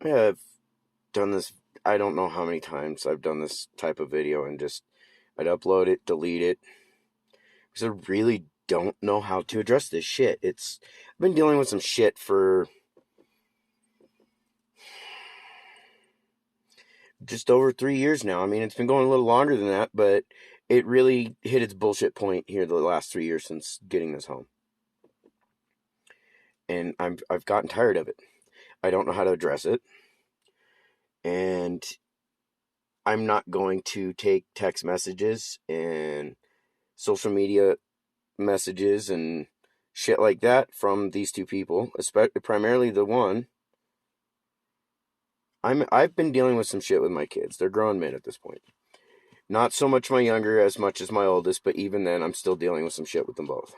Yeah, I've done this. I don't know how many times I've done this type of video and just I'd upload it, delete it, because I really don't know how to address this shit. I've been dealing with some shit for just over 3 years now. I mean, it's been going a little longer than that, but it really hit its bullshit point here the last 3 years since getting this home. And I've gotten tired of it. I don't know how to address it. And I'm not going to take text messages and social media messages and shit like that from these two people, especially primarily the one. I've been dealing with some shit with my kids. They're grown men at this point. Not so much my younger as much as my oldest, but even then I'm still dealing with some shit with them both.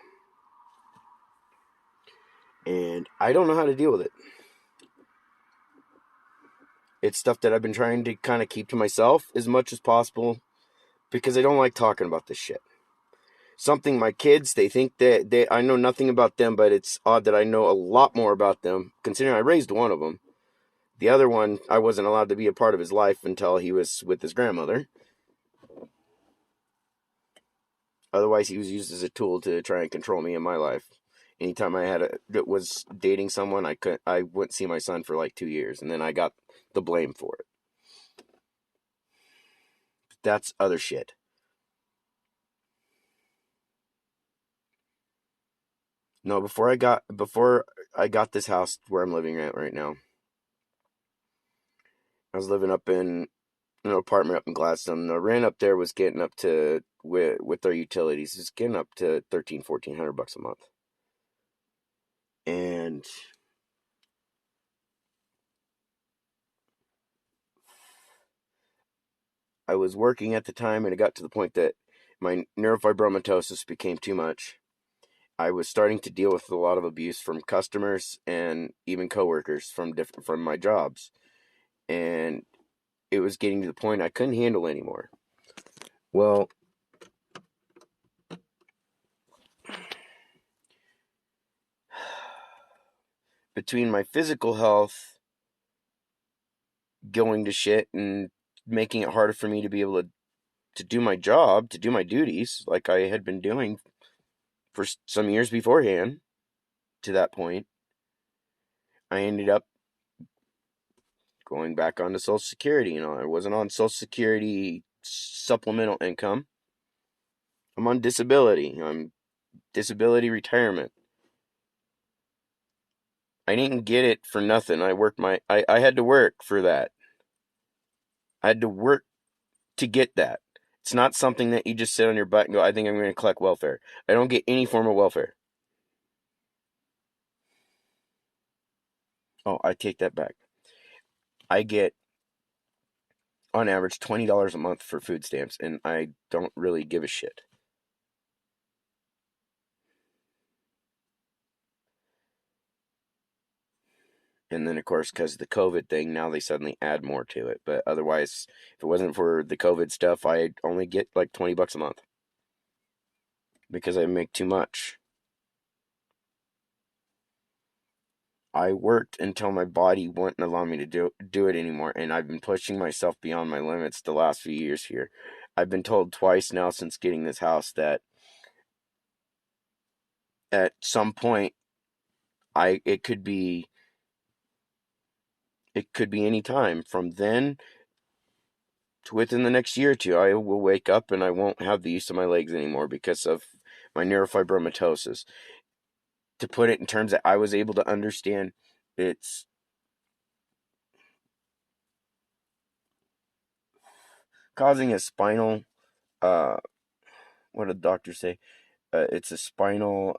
And I don't know how to deal with it. It's stuff that I've been trying to kind of keep to myself as much as possible because I don't like talking about this shit. Something my kids, they think that I know nothing about them, but it's odd that I know a lot more about them, considering I raised one of them. The other one, I wasn't allowed to be a part of his life until he was with his grandmother. Otherwise, he was used as a tool to try and control me in my life. Anytime was dating someone, I wouldn't see my son for like 2 years, and then I got the blame for it. That's other shit. No, before I got this house where I'm living at right now, I was living up in an apartment up in Gladstone. The rent up there was getting up to with our utilities, it's getting up to $1,300-$1,400 a month. And I was working at the time, and it got to the point that my neurofibromatosis became too much. I was starting to deal with a lot of abuse from customers and even coworkers from my jobs, and it was getting to the point I couldn't handle anymore. Well, between my physical health going to shit and making it harder for me to be able to do my job, to do my duties like I had been doing for some years beforehand to that point, I ended up going back onto Social Security. I wasn't on Social Security supplemental income. I'm on disability. I'm disability retirement. I didn't get it for nothing. I had to work for that. I had to work to get that. It's not something that you just sit on your butt and go, I think I'm going to collect welfare. I don't get any form of welfare. Oh, I take that back. I get, on average, $20 a month for food stamps, and I don't really give a shit. And then, of course, because of the COVID thing, now they suddenly add more to it. But otherwise, if it wasn't for the COVID stuff, I'd only get like $20 a month because I make too much. I worked until my body wouldn't allow me to do it anymore, and I've been pushing myself beyond my limits the last few years here. I've been told twice now since getting this house that at some point it could be any time from then to within the next year or two. I will wake up and I won't have the use of my legs anymore because of my neurofibromatosis. To put it in terms that I was able to understand, it's causing a spinal, what did the doctor say? It's a spinal,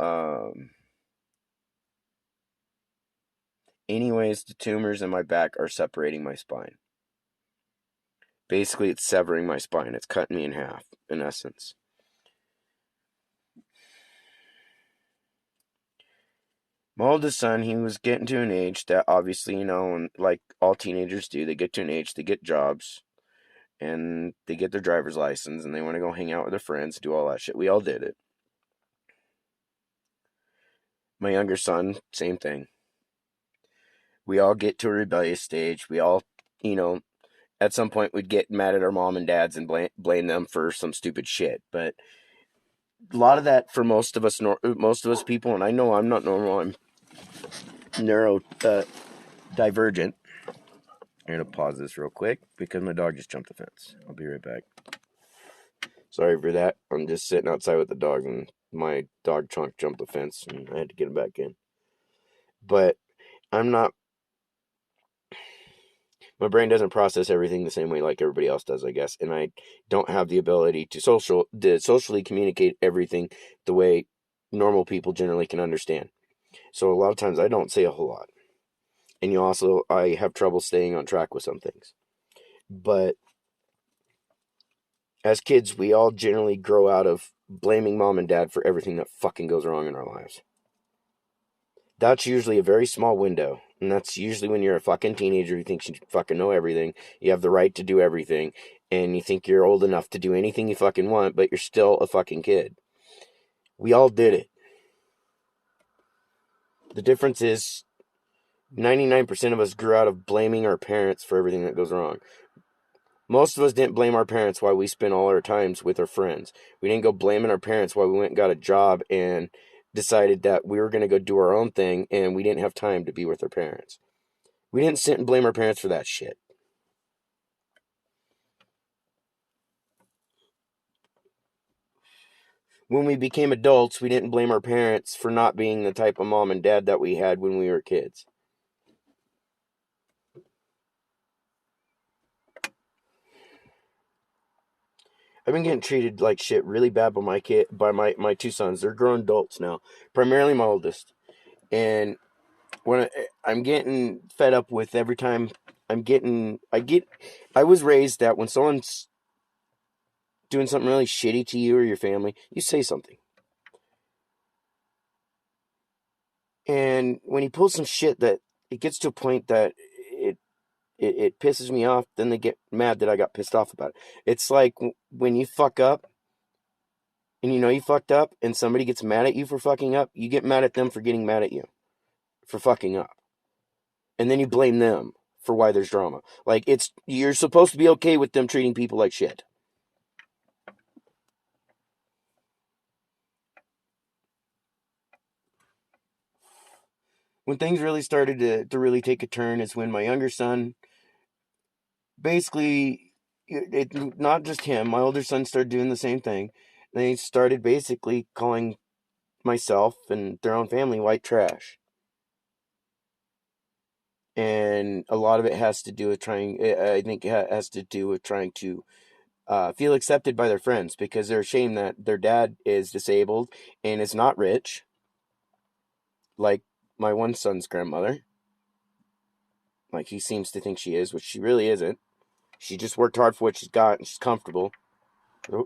anyways, the tumors in my back are separating my spine. Basically, it's severing my spine. It's cutting me in half, in essence. My oldest son, he was getting to an age that obviously, and like all teenagers do, they get to an age, they get jobs, and they get their driver's license, and they want to go hang out with their friends, do all that shit. We all did it. My younger son, same thing. We all get to a rebellious stage. We all, you know, at some point we'd get mad at our mom and dads and blame them for some stupid shit. But a lot of that for most of us people, and I know I'm not normal. I'm neuro divergent. I'm gonna pause this real quick because my dog just jumped the fence. I'll be right back. Sorry for that. I'm just sitting outside with the dog, and my dog trunk jumped the fence, and I had to get him back in. But I'm not. My brain doesn't process everything the same way like everybody else does, I guess, and I don't have the ability to socially communicate everything the way normal people generally can understand. So a lot of times I don't say a whole lot, and I have trouble staying on track with some things. But as kids, we all generally grow out of blaming mom and dad for everything that fucking goes wrong in our lives. That's usually a very small window. And that's usually when you're a fucking teenager who thinks you fucking know everything. You have the right to do everything. And you think you're old enough to do anything you fucking want, but you're still a fucking kid. We all did it. The difference is 99% of us grew out of blaming our parents for everything that goes wrong. Most of us didn't blame our parents while we spent all our times with our friends. We didn't go blaming our parents while we went and got a job and decided that we were going to go do our own thing and we didn't have time to be with our parents. We didn't sit and blame our parents for that shit. When we became adults, we didn't blame our parents for not being the type of mom and dad that we had when we were kids. I've been getting treated like shit really bad by my two sons. They're grown adults now, primarily my oldest. And I'm getting fed up with every time I was raised that when someone's doing something really shitty to you or your family, you say something. And when he pulls some shit that it gets to a point that it pisses me off, then they get mad that I got pissed off about it. It's like when you fuck up and you know you fucked up and somebody gets mad at you for fucking up, you get mad at them for getting mad at you for fucking up. And then you blame them for why there's drama. Like you're supposed to be okay with them treating people like shit. When things really started to really take a turn is when my younger son basically not just him, my older son started doing the same thing. They started basically calling myself and their own family white trash. And a lot of it has to do with I think it has to do with trying to feel accepted by their friends because they're ashamed that their dad is disabled and is not rich, like my one son's grandmother. Like he seems to think she is, which she really isn't. She just worked hard for what she's got and she's comfortable.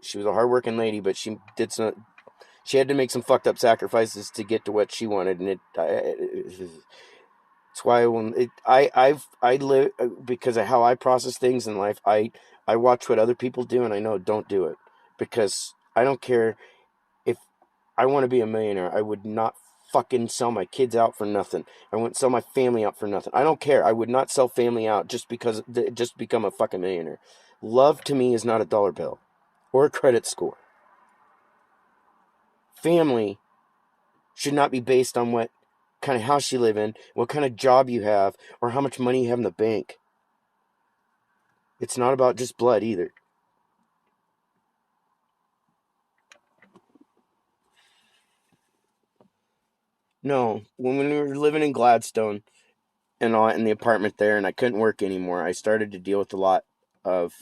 She was a hardworking lady, but she had to make some fucked up sacrifices to get to what she wanted, and it's why I live because of how I process things in life. I watch what other people do, and I know don't do it because I don't care if I want to be a millionaire. I would not fucking sell my kids out for nothing. I wouldn't sell my family out for nothing. I don't care. I would not sell family out just to become a fucking millionaire. Love to me is not a dollar bill or a credit score. Family should not be based on what kind of house you live in, what kind of job you have, or how much money you have in the bank. It's not about just blood either. No, when we were living in Gladstone and all in the apartment there, and I couldn't work anymore, I started to deal with a lot of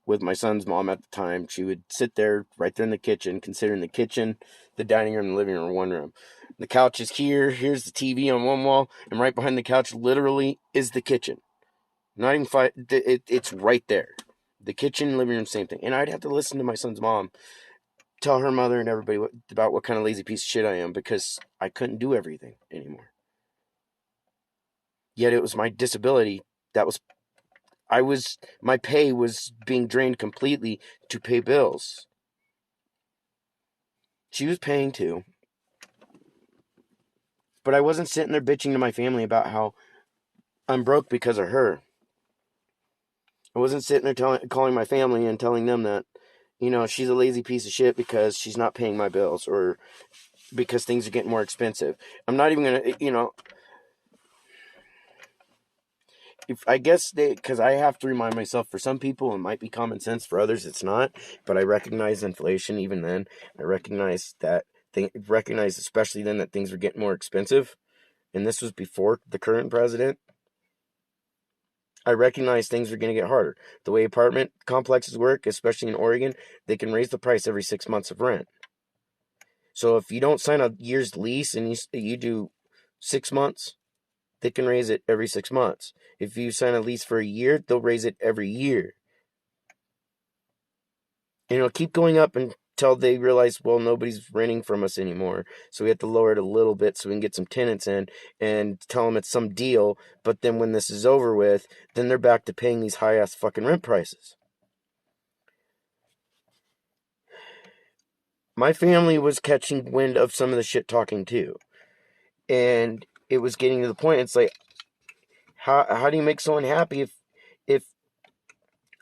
with my son's mom at the time. She would sit there right there in the kitchen, considering the kitchen, the dining room, the living room, one room. The couch is here. Here's the TV on one wall, and right behind the couch, literally, is the kitchen. Not even it's right there. The kitchen, living room, same thing. And I'd have to listen to my son's mom tell her mother and everybody about what kind of lazy piece of shit I am because I couldn't do everything anymore. Yet it was my disability that was my pay was being drained completely to pay bills. She was paying too. But I wasn't sitting there bitching to my family about how I'm broke because of her. I wasn't sitting there calling my family and telling them that, she's a lazy piece of shit because she's not paying my bills or because things are getting more expensive. I'm not even going to, if I guess because I have to remind myself, for some people it might be common sense, for others it's not. But I recognize inflation even then. I recognize especially then, that things were getting more expensive. And this was before the current president. I recognize things are going to get harder. The way apartment complexes work, especially in Oregon, they can raise the price every 6 months of rent. So if you don't sign a year's lease and you do 6 months, they can raise it every 6 months. If you sign a lease for a year, they'll raise it every year. And it'll keep going up until they realize, well, nobody's renting from us anymore. So we have to lower it a little bit so we can get some tenants in and tell them it's some deal. But then when this is over with, then they're back to paying these high-ass fucking rent prices. My family was catching wind of some of the shit talking too. And it was getting to the point, it's like, how do you make someone happy if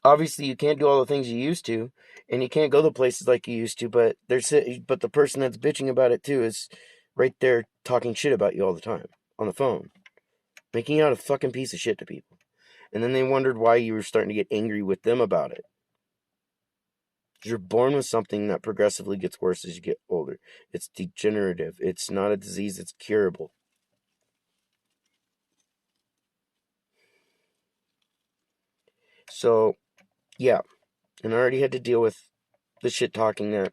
obviously you can't do all the things you used to, and you can't go to places like you used to, but the person that's bitching about it too is right there talking shit about you all the time on the phone, making you out a fucking piece of shit to people. And then they wondered why you were starting to get angry with them about it. You're born with something that progressively gets worse as you get older. It's degenerative. It's not a disease. It's curable. So, yeah. And I already had to deal with the shit talking that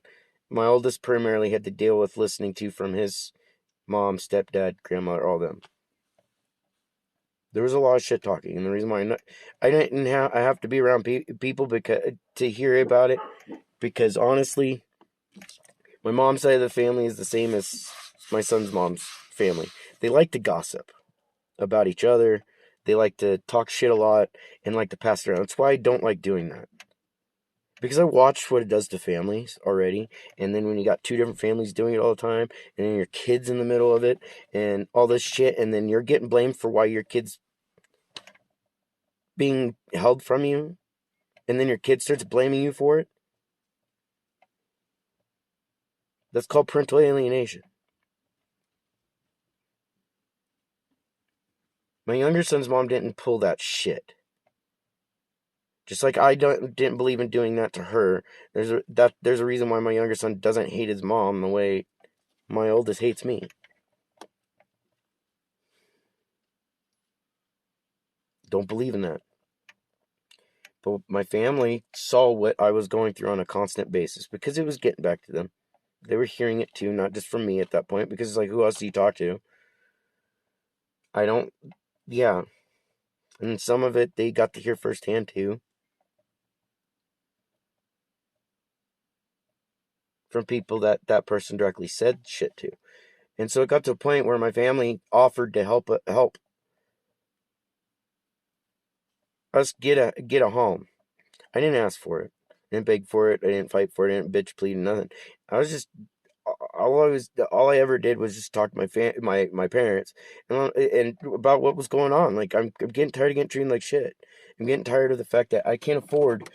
my oldest primarily had to deal with listening to from his mom, stepdad, grandmother, all them. There was a lot of shit talking, and the reason why I have to be around people because to hear about it, because honestly, my mom's side of the family is the same as my son's mom's family. They like to gossip about each other. They like to talk shit a lot and like to pass it around. That's why I don't like doing that. Because I watched what it does to families already, and then when you got two different families doing it all the time, and then your kid's in the middle of it, and all this shit, and then you're getting blamed for why your kid's being held from you, and then your kid starts blaming you for it. That's called parental alienation. My younger son's mom didn't pull that shit. Just like I didn't believe in doing that to her. There's a reason why my younger son doesn't hate his mom the way my oldest hates me. Don't believe in that. But my family saw what I was going through on a constant basis because it was getting back to them. They were hearing it too, not just from me at that point, because it's like, who else do you talk to? Yeah. And some of it they got to hear firsthand too. From people that person directly said shit to. And so it got to a point where my family offered to help us get a home. I didn't ask for it. I didn't beg for it. I didn't fight for it. I didn't bitch, plead, nothing. I was just all I ever did was just talk to my parents and about what was going on. Like I'm getting tired of getting treated like shit. I'm getting tired of the fact that I can't afford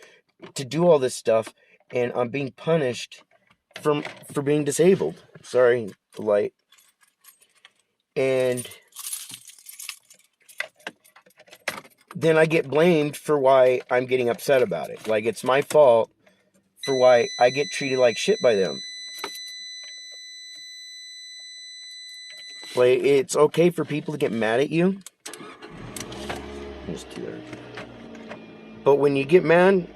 to do all this stuff, and I'm being punished for being disabled. Sorry, the light. And then I get blamed for why I'm getting upset about it. Like it's my fault for why I get treated like shit by them. Like it's okay for people to get mad at you. Just do that. But when you get mad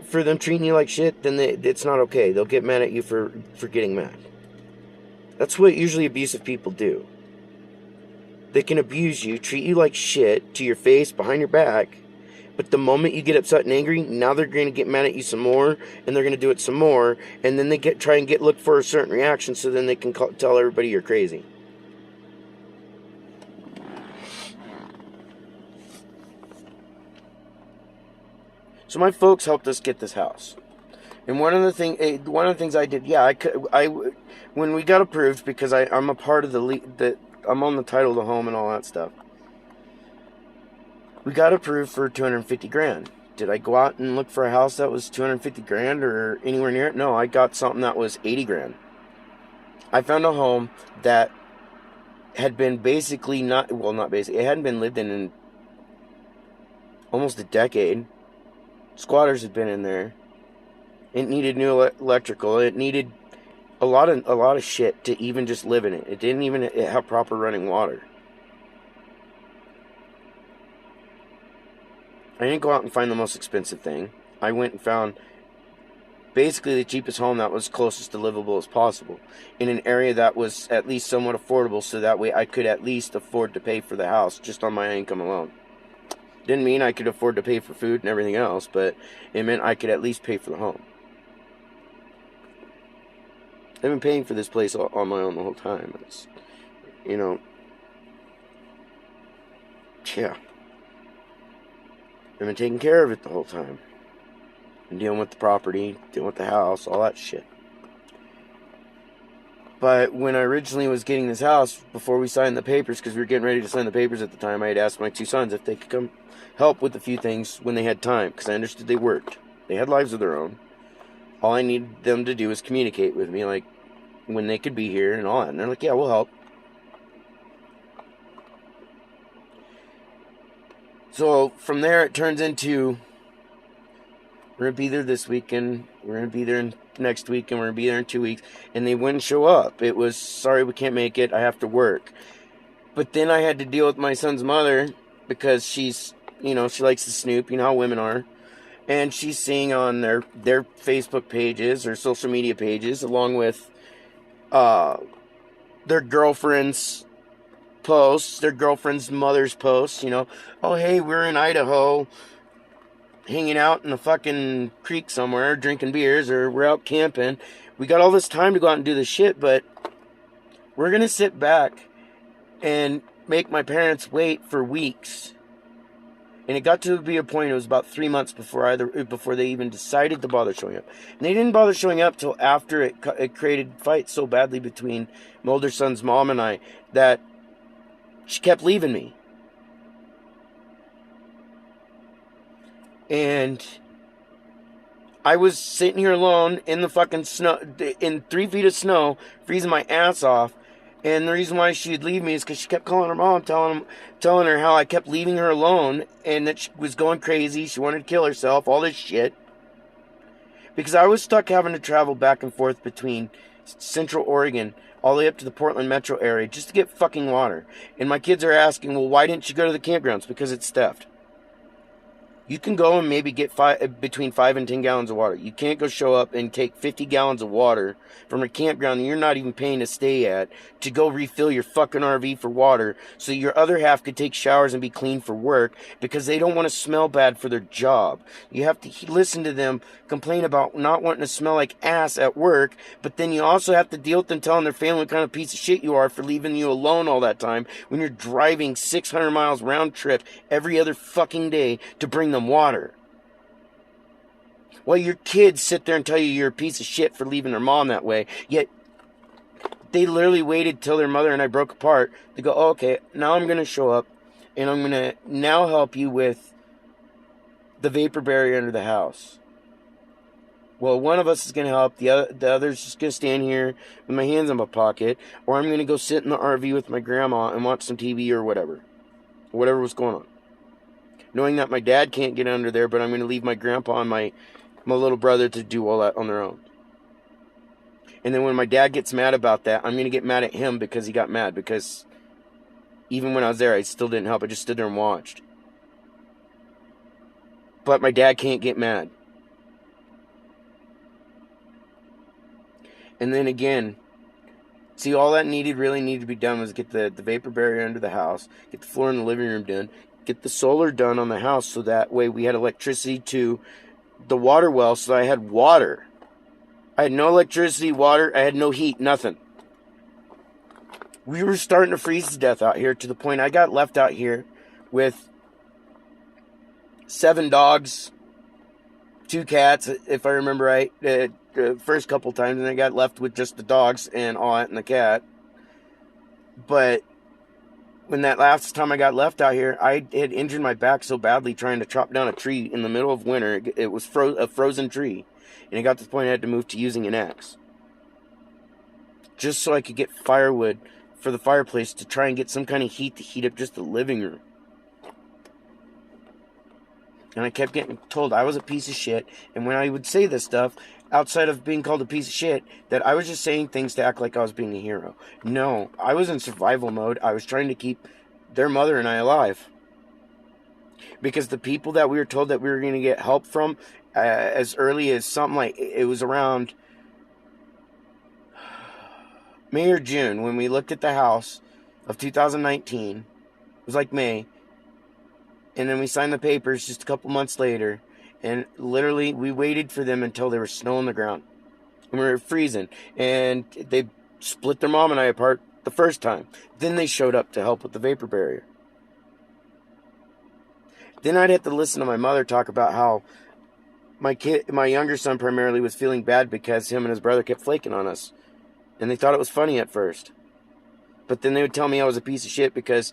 for them treating you like shit, then it's not okay. They'll get mad at you for getting mad. That's what usually abusive people do. They can abuse you, treat you like shit to your face, behind your back, but the moment you get upset and angry, now they're going to get mad at you some more, and they're going to do it some more, and then they try and look for a certain reaction, so then they can tell everybody you're crazy. So my folks helped us get this house. And one of the things I did, when we got approved, because I'm a part of I'm on the title of the home and all that stuff. We got approved for 250 grand. Did I go out and look for a house that was 250 grand or anywhere near it? No, I got something that was 80 grand. I found a home that had been basically not basically, it hadn't been lived in almost a decade. Squatters had been in there. It needed new electrical. It needed a lot of shit to even just live in it. It didn't even have proper running water. I didn't go out and find the most expensive thing. I went and found basically the cheapest home that was closest to livable as possible in an area that was at least somewhat affordable, so that way I could at least afford to pay for the house just on my income alone. Didn't mean I could afford to pay for food and everything else, but it meant I could at least pay for the home. I've been paying for this place on my own the whole time. It's, yeah. I've been taking care of it the whole time. And dealing with the property, dealing with the house, all that shit. But when I originally was getting this house, before we signed the papers, because we were getting ready to sign the papers at the time, I had asked my two sons if they could come help with a few things when they had time, because I understood they worked. They had lives of their own. All I needed them to do was communicate with me, like, when they could be here and all that. And they're like, yeah, we'll help. So from there, it turns into, we're going to be there this weekend, we're going to be there next week, and we're going to be there in 2 weeks. And they wouldn't show up. It was, sorry, we can't make it, I have to work. But then I had to deal with my son's mother, because she's, she likes to snoop, you know how women are. And she's seeing on their Facebook pages or social media pages, along with their girlfriend's posts, their girlfriend's mother's posts, oh, hey, we're in Idaho, hanging out in a fucking creek somewhere, drinking beers, or we're out camping. We got all this time to go out and do this shit, but we're going to sit back and make my parents wait for weeks. And it got to be a point, it was about 3 months before they even decided to bother showing up. And they didn't bother showing up till after it created fights so badly between my older son's mom and I that she kept leaving me. And I was sitting here alone in the fucking snow, in 3 feet of snow, freezing my ass off. And the reason why she'd leave me is because she kept calling her mom, telling her how I kept leaving her alone and that she was going crazy. She wanted to kill herself, all this shit. Because I was stuck having to travel back and forth between Central Oregon all the way up to the Portland metro area just to get fucking water. And my kids are asking, well, why didn't you go to the campgrounds? Because it's theft. You can go and maybe get between 5 and 10 gallons of water. You can't go show up and take 50 gallons of water from a campground that you're not even paying to stay at to go refill your fucking RV for water so your other half could take showers and be clean for work because they don't want to smell bad for their job. You have to listen to them complain about not wanting to smell like ass at work, but then you also have to deal with them telling their family what kind of piece of shit you are for leaving you alone all that time when you're driving 600 miles round trip every other fucking day to bring them water. While your kids sit there and tell you you're a piece of shit for leaving their mom that way, yet they literally waited till their mother and I broke apart to go, oh, okay, now I'm going to show up and I'm going to now help you with the vapor barrier under the house. Well, one of us is going to help, the other's just going to stand here with my hands in my pocket, or I'm going to go sit in the RV with my grandma and watch some TV or whatever was going on. Knowing that my dad can't get under there, but I'm going to leave my grandpa and my little brother to do all that on their own. And then when my dad gets mad about that, I'm going to get mad at him because he got mad. Because even when I was there, I still didn't help. I just stood there and watched. But my dad can't get mad. And then again, see, all that really needed to be done was get the vapor barrier under the house, get the floor in the living room done, get the solar done on the house so that way we had electricity to the water well so I had water. I had no electricity, water, I had no heat, nothing. We were starting to freeze to death out here to the point I got left out here with 7 dogs, 2 cats, if I remember right, the first couple times, and I got left with just the dogs and all that and the cat. But when that last time I got left out here, I had injured my back so badly trying to chop down a tree in the middle of winter. It was a frozen tree. And it got to the point I had to move to using an axe. Just so I could get firewood for the fireplace to try and get some kind of heat to heat up just the living room. And I kept getting told I was a piece of shit. And when I would say this stuff, outside of being called a piece of shit, that I was just saying things to act like I was being a hero. No, I was in survival mode. I was trying to keep their mother and I alive. Because the people that we were told that we were going to get help from as early as something like, it was around May or June when we looked at the house of 2019. It was like May. And then we signed the papers just a couple months later. And literally, we waited for them until there was snow on the ground. And we were freezing. And they split their mom and I apart the first time. Then they showed up to help with the vapor barrier. Then I'd have to listen to my mother talk about how my younger son primarily was feeling bad because him and his brother kept flaking on us. And they thought it was funny at first. But then they would tell me I was a piece of shit because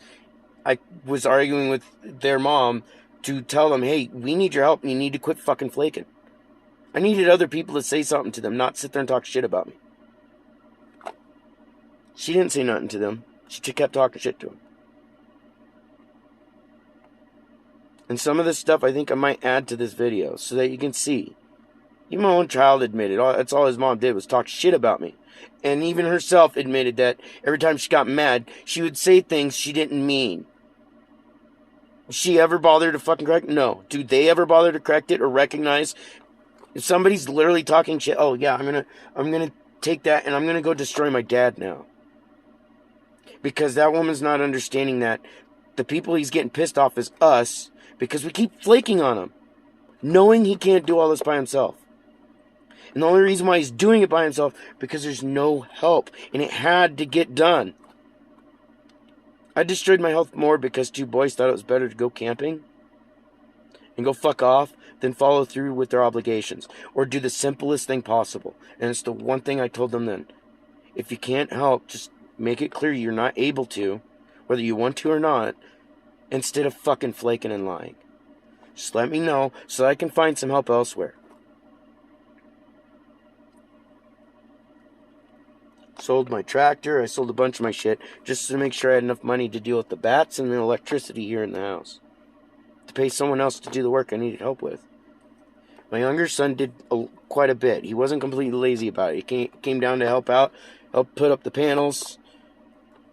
I was arguing with their mom to tell them, hey, we need your help and you need to quit fucking flaking. I needed other people to say something to them, not sit there and talk shit about me. She didn't say nothing to them. She kept talking shit to them. And some of this stuff I think I might add to this video so that you can see. Even my own child admitted, that's all his mom did was talk shit about me. And even herself admitted that every time she got mad, she would say things she didn't mean. She ever bothered to fucking correct it? No. Do they ever bother to correct it or recognize if somebody's literally talking shit? Oh yeah, I'm gonna take that and I'm gonna go destroy my dad now. Because that woman's not understanding that the people he's getting pissed off is us because we keep flaking on him, knowing he can't do all this by himself. And the only reason why he's doing it by himself because there's no help and it had to get done. I destroyed my health more because two boys thought it was better to go camping and go fuck off than follow through with their obligations or do the simplest thing possible. And it's the one thing I told them then. If you can't help, just make it clear you're not able to, whether you want to or not, instead of fucking flaking and lying. Just let me know so I can find some help elsewhere. Sold my tractor. I sold a bunch of my shit just to make sure I had enough money to deal with the bats and the electricity here in the house. To pay someone else to do the work I needed help with. My younger son did quite a bit. He wasn't completely lazy about it. He came down to help out, help put up the panels.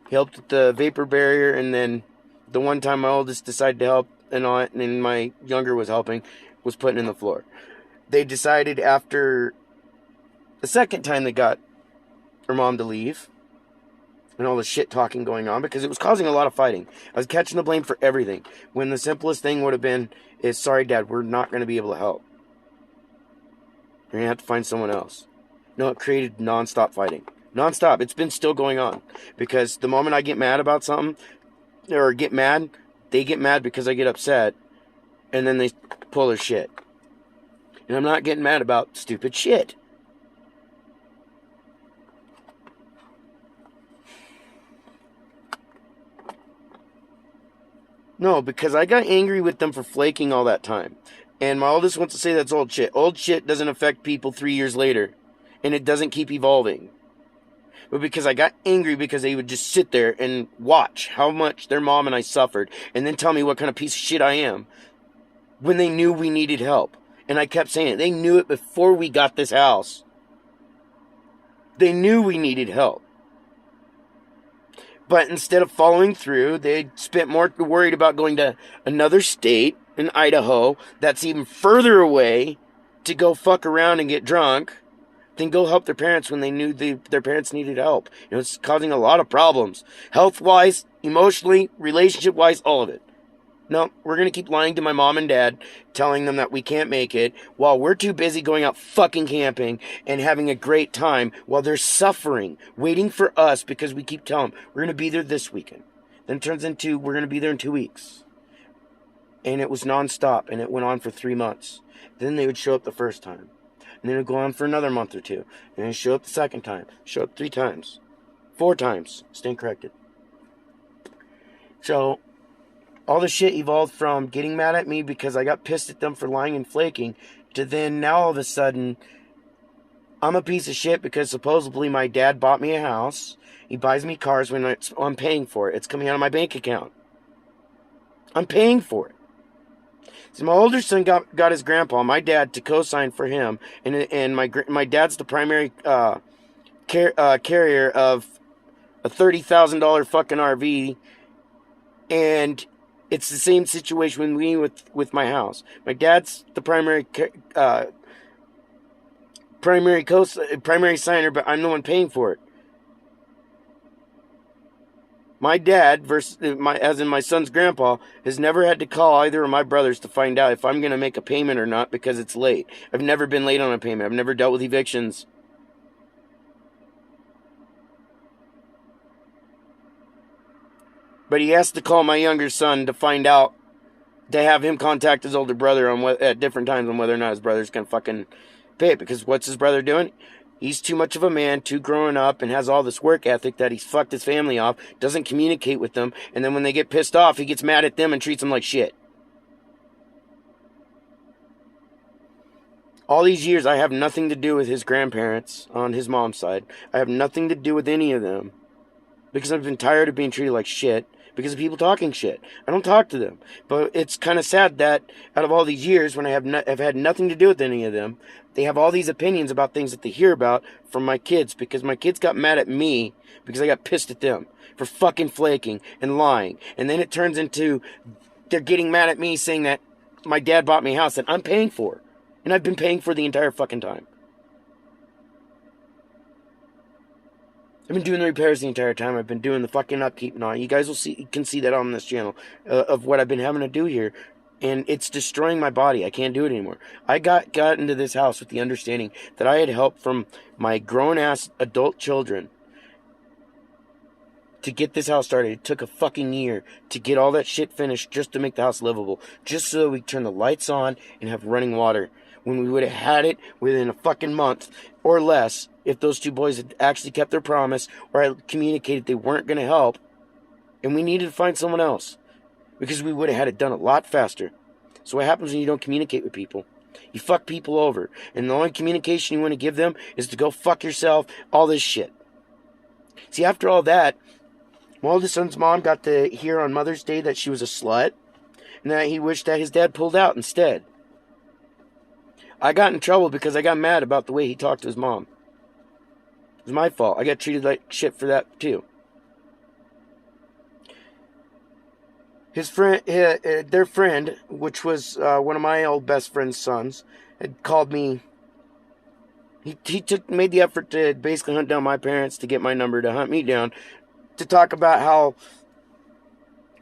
He helped with the vapor barrier, and then the one time my oldest decided to help and all, and my younger was helping, was putting in the floor. They decided after the second time they got her mom to leave and all the shit talking going on because it was causing a lot of fighting. I was catching the blame for everything when the simplest thing would have been is, sorry dad, we're not going to be able to help. You're going to have to find someone else. No, it created non-stop fighting. Non-stop. It's been still going on because the moment I get mad about something or get mad, they get mad because I get upset and then they pull their shit. And I'm not getting mad about stupid shit. No, because I got angry with them for flaking all that time. And my oldest wants to say that's old shit. Old shit doesn't affect people 3 years later. And it doesn't keep evolving. But because I got angry because they would just sit there and watch how much their mom and I suffered. And then tell me what kind of piece of shit I am. When they knew we needed help. And I kept saying it. They knew it before we got this house. They knew we needed help. But instead of following through, they spent more worried about going to another state, in Idaho, that's even further away, to go fuck around and get drunk, than go help their parents when they knew their parents needed help. It was causing a lot of problems. Health-wise, emotionally, relationship-wise, all of it. No, we're going to keep lying to my mom and dad, telling them that we can't make it, while we're too busy going out fucking camping and having a great time, while they're suffering, waiting for us because we keep telling them, we're going to be there this weekend. Then it turns into, we're going to be there in 2 weeks. And it was nonstop, and it went on for 3 months. Then they would show up the first time. And then it would go on for another month or two. And then show up the second time. Show up 3 times. 4 times. Stand corrected. So all the shit evolved from getting mad at me because I got pissed at them for lying and flaking, to then now all of a sudden I'm a piece of shit because supposedly my dad bought me a house. He buys me cars when I'm paying for it. It's coming out of my bank account. I'm paying for it. So my older son got his grandpa, my dad, to co-sign for him, and my dad's the primary carrier of a $30,000 fucking RV, and it's the same situation with my house. My dad's the primary signer, but I'm the one paying for it. My dad, as in my son's grandpa, has never had to call either of my brothers to find out if I'm going to make a payment or not because it's late. I've never been late on a payment. I've never dealt with evictions. But he has to call my younger son to find out, to have him contact his older brother at different times on whether or not his brother's going to fucking pay it. Because what's his brother doing? He's too much of a man, too growing up, and has all this work ethic that he's fucked his family off, doesn't communicate with them, and then when they get pissed off, he gets mad at them and treats them like shit. All these years, I have nothing to do with his grandparents on his mom's side. I have nothing to do with any of them because I've been tired of being treated like shit because of people talking shit. I don't talk to them. But it's kind of sad that out of all these years, when I've had nothing to do with any of them, they have all these opinions about things that they hear about from my kids, because my kids got mad at me because I got pissed at them for fucking flaking and lying. And then it turns into they're getting mad at me saying that my dad bought me a house that I'm paying for. And I've been paying for the entire fucking time. I've been doing the repairs the entire time. I've been doing the fucking upkeep and all. You guys can see that on this channel of what I've been having to do here. And it's destroying my body. I can't do it anymore. I got into this house with the understanding that I had help from my grown-ass adult children to get this house started. It took a fucking year to get all that shit finished just to make the house livable. Just so we could turn the lights on and have running water. When we would have had it within a fucking month or less if those two boys had actually kept their promise or had communicated they weren't going to help and we needed to find someone else, because we would have had it done a lot faster. So what happens when you don't communicate with people? You fuck people over, and the only communication you want to give them is to go fuck yourself, all this shit. See, after all that, my oldest son's mom got to hear on Mother's Day that she was a slut and that he wished that his dad pulled out instead. I got in trouble because I got mad about the way he talked to his mom. It was my fault. I got treated like shit for that too. His friend, their friend, which was one of my old best friend's sons, had called me. He made the effort to basically hunt down my parents to get my number to hunt me down, to talk about how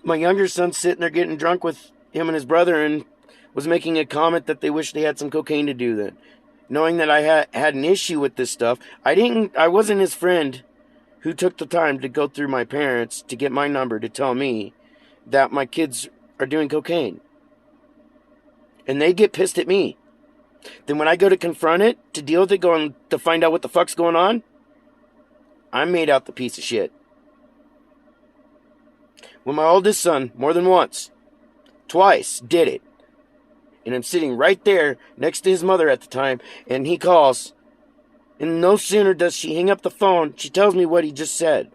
my younger son's sitting there getting drunk with him and his brother and was making a comment that they wish they had some cocaine to do then. Knowing that I had an issue with this stuff, I wasn't his friend who took the time to go through my parents to get my number to tell me that my kids are doing cocaine. And they get pissed at me. Then when I go to confront it, to deal with it, to find out what the fuck's going on, I'm made out the piece of shit. When my oldest son, more than once, twice, did it, and I'm sitting right there next to his mother at the time, and he calls, and no sooner does she hang up the phone, she tells me what he just said.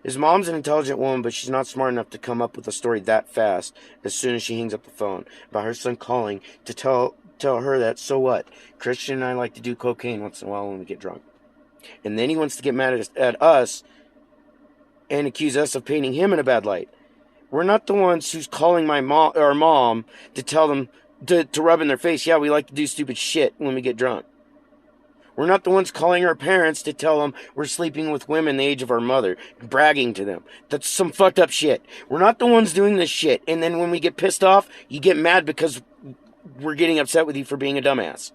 His mom's an intelligent woman, but she's not smart enough to come up with a story that fast as soon as she hangs up the phone about her son calling to tell her that, so what? Christian and I like to do cocaine once in a while when we get drunk. And then he wants to get mad at us and accuse us of painting him in a bad light. We're not the ones who's calling our mom to tell them to rub in their face, yeah, we like to do stupid shit when we get drunk. We're not the ones calling our parents to tell them we're sleeping with women the age of our mother, bragging to them. That's some fucked up shit. We're not the ones doing this shit. And then when we get pissed off, you get mad because we're getting upset with you for being a dumbass.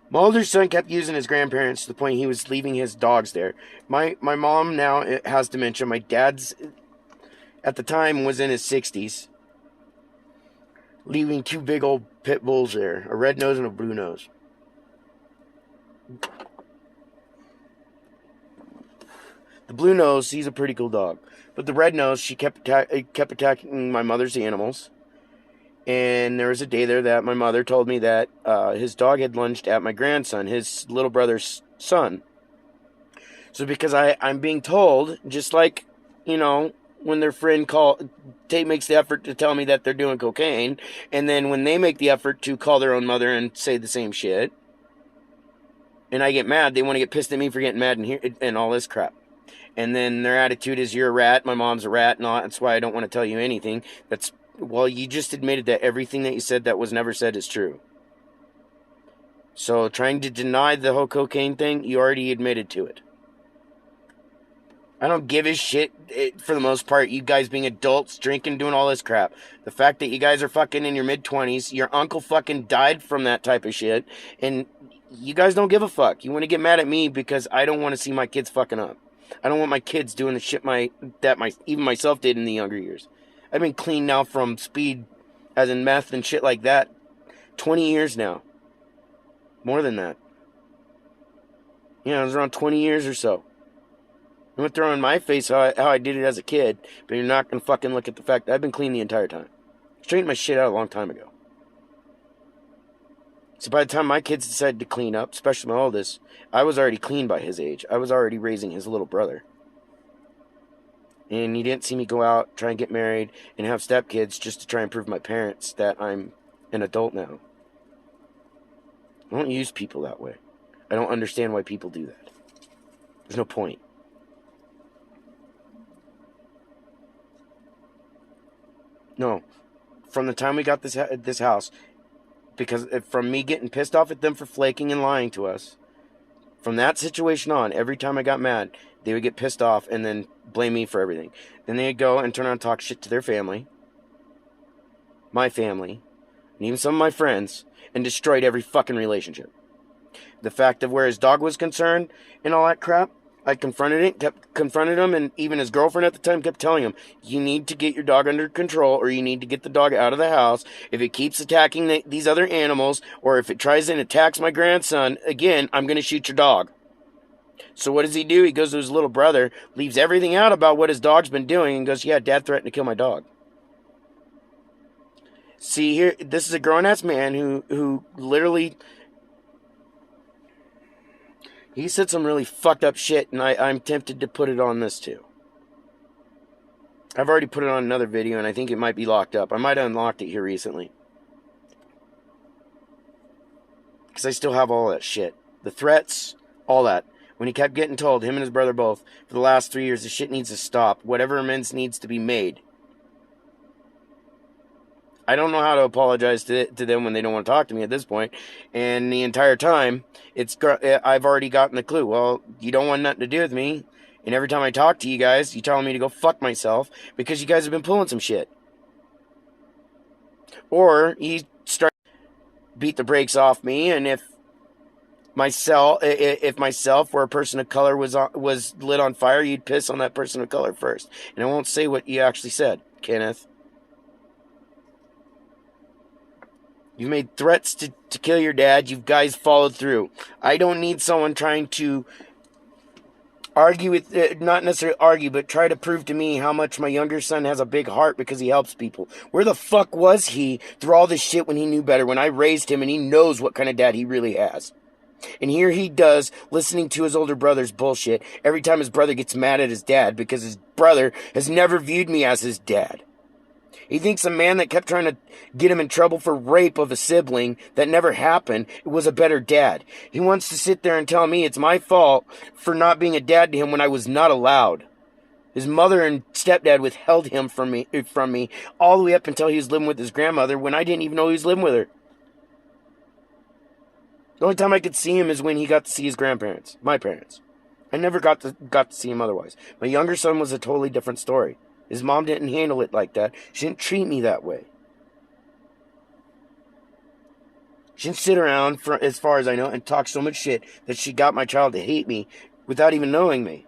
My older son kept using his grandparents to the point he was leaving his dogs there. My mom now has dementia. My dad's, at the time, was in his 60s. Leaving two big old pit bulls there. A red nose and a blue nose. The blue nose, he's a pretty cool dog. But the red nose, she kept attacking my mother's animals. And there was a day there that my mother told me that his dog had lunged at my grandson, his little brother's son. So because I'm being told, just like, you know, when their friend makes the effort to tell me that they're doing cocaine, and then when they make the effort to call their own mother and say the same shit, and I get mad, they want to get pissed at me for getting mad and all this crap. And then their attitude is, you're a rat, my mom's a rat, and all that. That's why I don't want to tell you anything. Well, you just admitted that everything that you said that was never said is true. So trying to deny the whole cocaine thing, you already admitted to it. I don't give a shit, for the most part, you guys being adults, drinking, doing all this crap. The fact that you guys are fucking in your mid-20s, your uncle fucking died from that type of shit, and you guys don't give a fuck. You want to get mad at me because I don't want to see my kids fucking up. I don't want my kids doing the shit even myself did in the younger years. I've been clean now from speed, as in meth and shit like that, 20 years now. More than that. Yeah, it was around 20 years or so. You want to throw in my face how I did it as a kid, but you're not going to fucking look at the fact that I've been clean the entire time. Straightened my shit out a long time ago. So by the time my kids decided to clean up, especially my oldest, I was already clean by his age. I was already raising his little brother. And you didn't see me go out, try and get married, and have stepkids just to try and prove my parents that I'm an adult now. I don't use people that way. I don't understand why people do that. There's no point. No. From the time we got this house, because from me getting pissed off at them for flaking and lying to us, from that situation on, every time I got mad, they would get pissed off and then blame me for everything. Then they'd go and turn around and talk shit to their family, my family, and even some of my friends, and destroyed every fucking relationship. The fact of where his dog was concerned and all that crap, I confronted him, and even his girlfriend at the time kept telling him, you need to get your dog under control, or you need to get the dog out of the house. If it keeps attacking these other animals, or if it tries and attacks my grandson, again, I'm going to shoot your dog. So what does he do? He goes to his little brother, leaves everything out about what his dog's been doing, and goes, yeah, Dad threatened to kill my dog. See, here, this is a grown-ass man who literally... He said some really fucked up shit, and I'm tempted to put it on this too. I've already put it on another video, and I think it might be locked up. I might have unlocked it here recently. Because I still have all that shit. The threats, all that. When he kept getting told, him and his brother both, for the last 3 years, the shit needs to stop. Whatever amends needs to be made. I don't know how to apologize to them when they don't want to talk to me at this point. And the entire time, I've already gotten the clue. Well, you don't want nothing to do with me. And every time I talk to you guys, you're telling me to go fuck myself because you guys have been pulling some shit. Or you start to beat the brakes off me, and if myself or a person of color was lit on fire, you'd piss on that person of color first. And I won't say what you actually said, Kenneth. You made threats to kill your dad. You guys followed through. I don't need someone trying to argue with, not necessarily argue, but try to prove to me how much my younger son has a big heart because he helps people. Where the fuck was he through all this shit when he knew better, when I raised him and he knows what kind of dad he really has? And here he does, listening to his older brother's bullshit every time his brother gets mad at his dad because his brother has never viewed me as his dad. He thinks a man that kept trying to get him in trouble for rape of a sibling that never happened was a better dad. He wants to sit there and tell me it's my fault for not being a dad to him when I was not allowed. His mother and stepdad withheld him from me all the way up until he was living with his grandmother when I didn't even know he was living with her. The only time I could see him is when he got to see his grandparents, my parents. I never got to see him otherwise. My younger son was a totally different story. His mom didn't handle it like that. She didn't treat me that way. She didn't sit around, as far as I know, and talk so much shit that she got my child to hate me without even knowing me.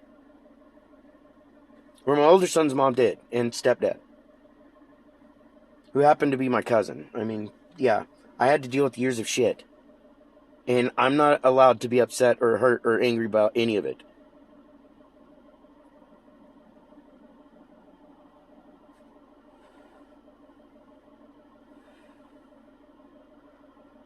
Where my older son's mom did, and stepdad. Who happened to be my cousin. I mean, yeah, I had to deal with years of shit. And I'm not allowed to be upset or hurt or angry about any of it.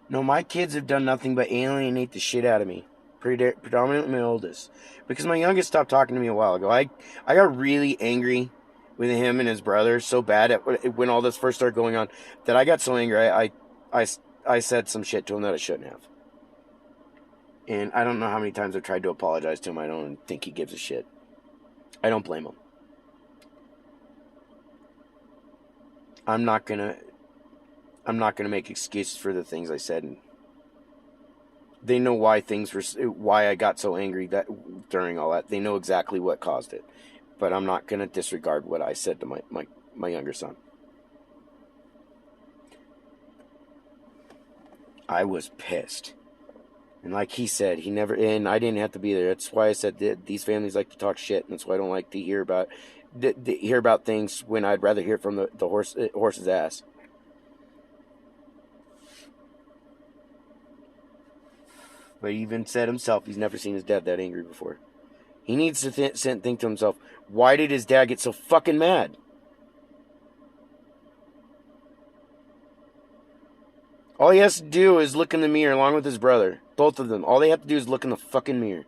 No, my kids have done nothing but alienate the shit out of me. Predominantly my oldest. Because my youngest stopped talking to me a while ago. I got really angry with him and his brother so bad when all this first started going on that I got so angry I said some shit to him that I shouldn't have. And I don't know how many times I've tried to apologize to him. I don't think he gives a shit. I don't blame him. I'm not gonna make excuses for the things I said. And they know why I got so angry that during all that. They know exactly what caused it. But I'm not gonna disregard what I said to my younger son. I was pissed. And like he said, and I didn't have to be there. That's why I said that these families like to talk shit, and that's why I don't like to hear about things when I'd rather hear from the horse's ass. But he even said himself he's never seen his dad that angry before. He needs to think to himself, why did his dad get so fucking mad? All he has to do is look in the mirror along with his brother. Both of them. All they have to do is look in the fucking mirror.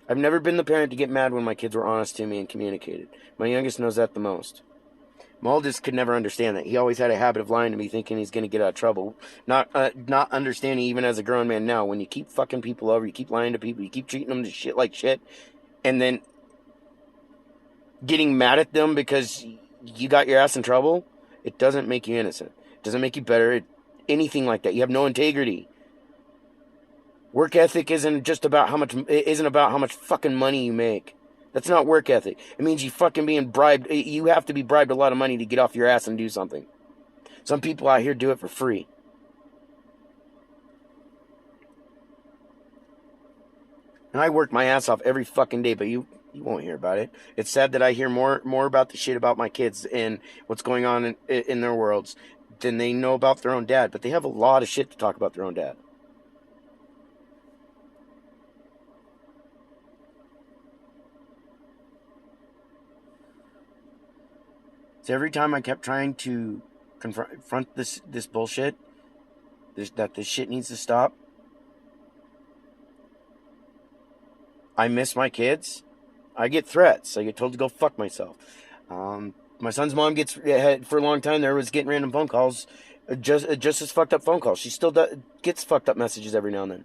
I've never been the parent to get mad when my kids were honest to me and communicated. My youngest knows that the most. My oldest could never understand that. He always had a habit of lying to me, thinking he's going to get out of trouble. Not understanding, even as a grown man now, when you keep fucking people over, you keep lying to people, you keep treating them to shit like shit, and then getting mad at them because you got your ass in trouble, it doesn't make you innocent. It doesn't make you better. Anything like that. You have no integrity. Work ethic isn't about how much fucking money you make. That's not work ethic. It means you fucking being bribed. You have to be bribed a lot of money to get off your ass and do something. Some people out here do it for free. And I work my ass off every fucking day, but you won't hear about it. It's sad that I hear more about the shit about my kids and what's going on in their worlds than they know about their own dad. But they have a lot of shit to talk about their own dad. So every time I kept trying to confront this bullshit, that this shit needs to stop, I miss my kids. I get threats. I get told to go fuck myself. My son's mom for a long time there was getting random phone calls, just as fucked up phone calls. She still gets fucked up messages every now and then.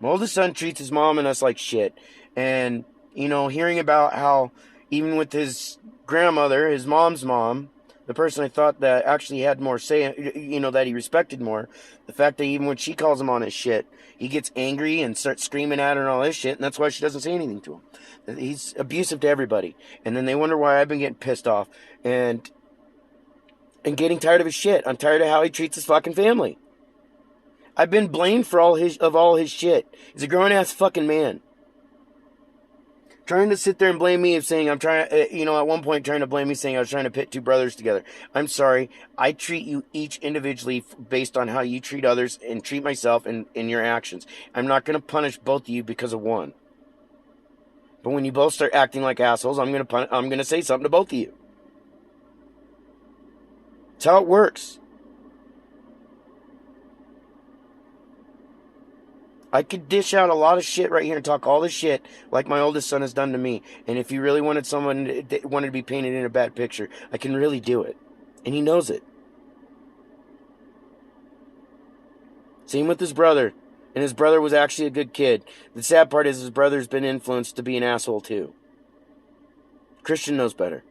My oldest son treats his mom and us like shit. And, hearing about how even with his grandmother, his mom's mom, the person I thought that actually had more say, that he respected more, the fact that even when she calls him on his shit, he gets angry and starts screaming at her and all this shit, and that's why she doesn't say anything to him. He's abusive to everybody. And then they wonder why I've been getting pissed off and getting tired of his shit. I'm tired of how he treats his fucking family. I've been blamed for all his shit. He's a grown-ass fucking man. Trying to sit there and blame me of saying at one point trying to blame me saying I was trying to pit two brothers together. I'm sorry. I treat you each individually based on how you treat others and treat myself in your actions. I'm not going to punish both of you because of one. But when you both start acting like assholes, I'm going to say something to both of you. That's how it works. I could dish out a lot of shit right here and talk all this shit like my oldest son has done to me. And if you really wanted someone that wanted to be painted in a bad picture, I can really do it. And he knows it. Same with his brother. And his brother was actually a good kid. The sad part is his brother's been influenced to be an asshole too. Christian knows better.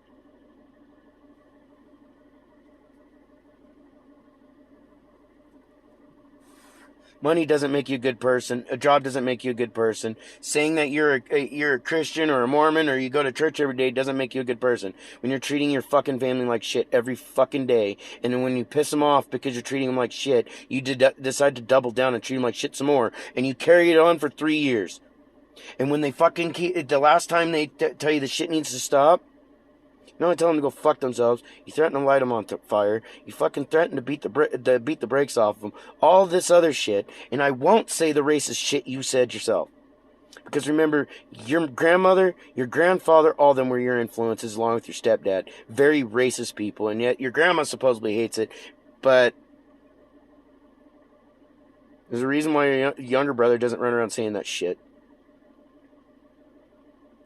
Money doesn't make you a good person. A job doesn't make you a good person. Saying that you're a Christian or a Mormon or you go to church every day doesn't make you a good person. When you're treating your fucking family like shit every fucking day, and then when you piss them off because you're treating them like shit, you decide to double down and treat them like shit some more, and you carry it on for 3 years. And when they fucking the last time they tell you the shit needs to stop, you don't tell them to go fuck themselves. You threaten to light them on fire. You fucking threaten to beat the brakes off of them. All this other shit. And I won't say the racist shit you said yourself. Because remember, your grandmother, your grandfather, all of them were your influences along with your stepdad. Very racist people. And yet your grandma supposedly hates it. But there's a reason why your younger brother doesn't run around saying that shit.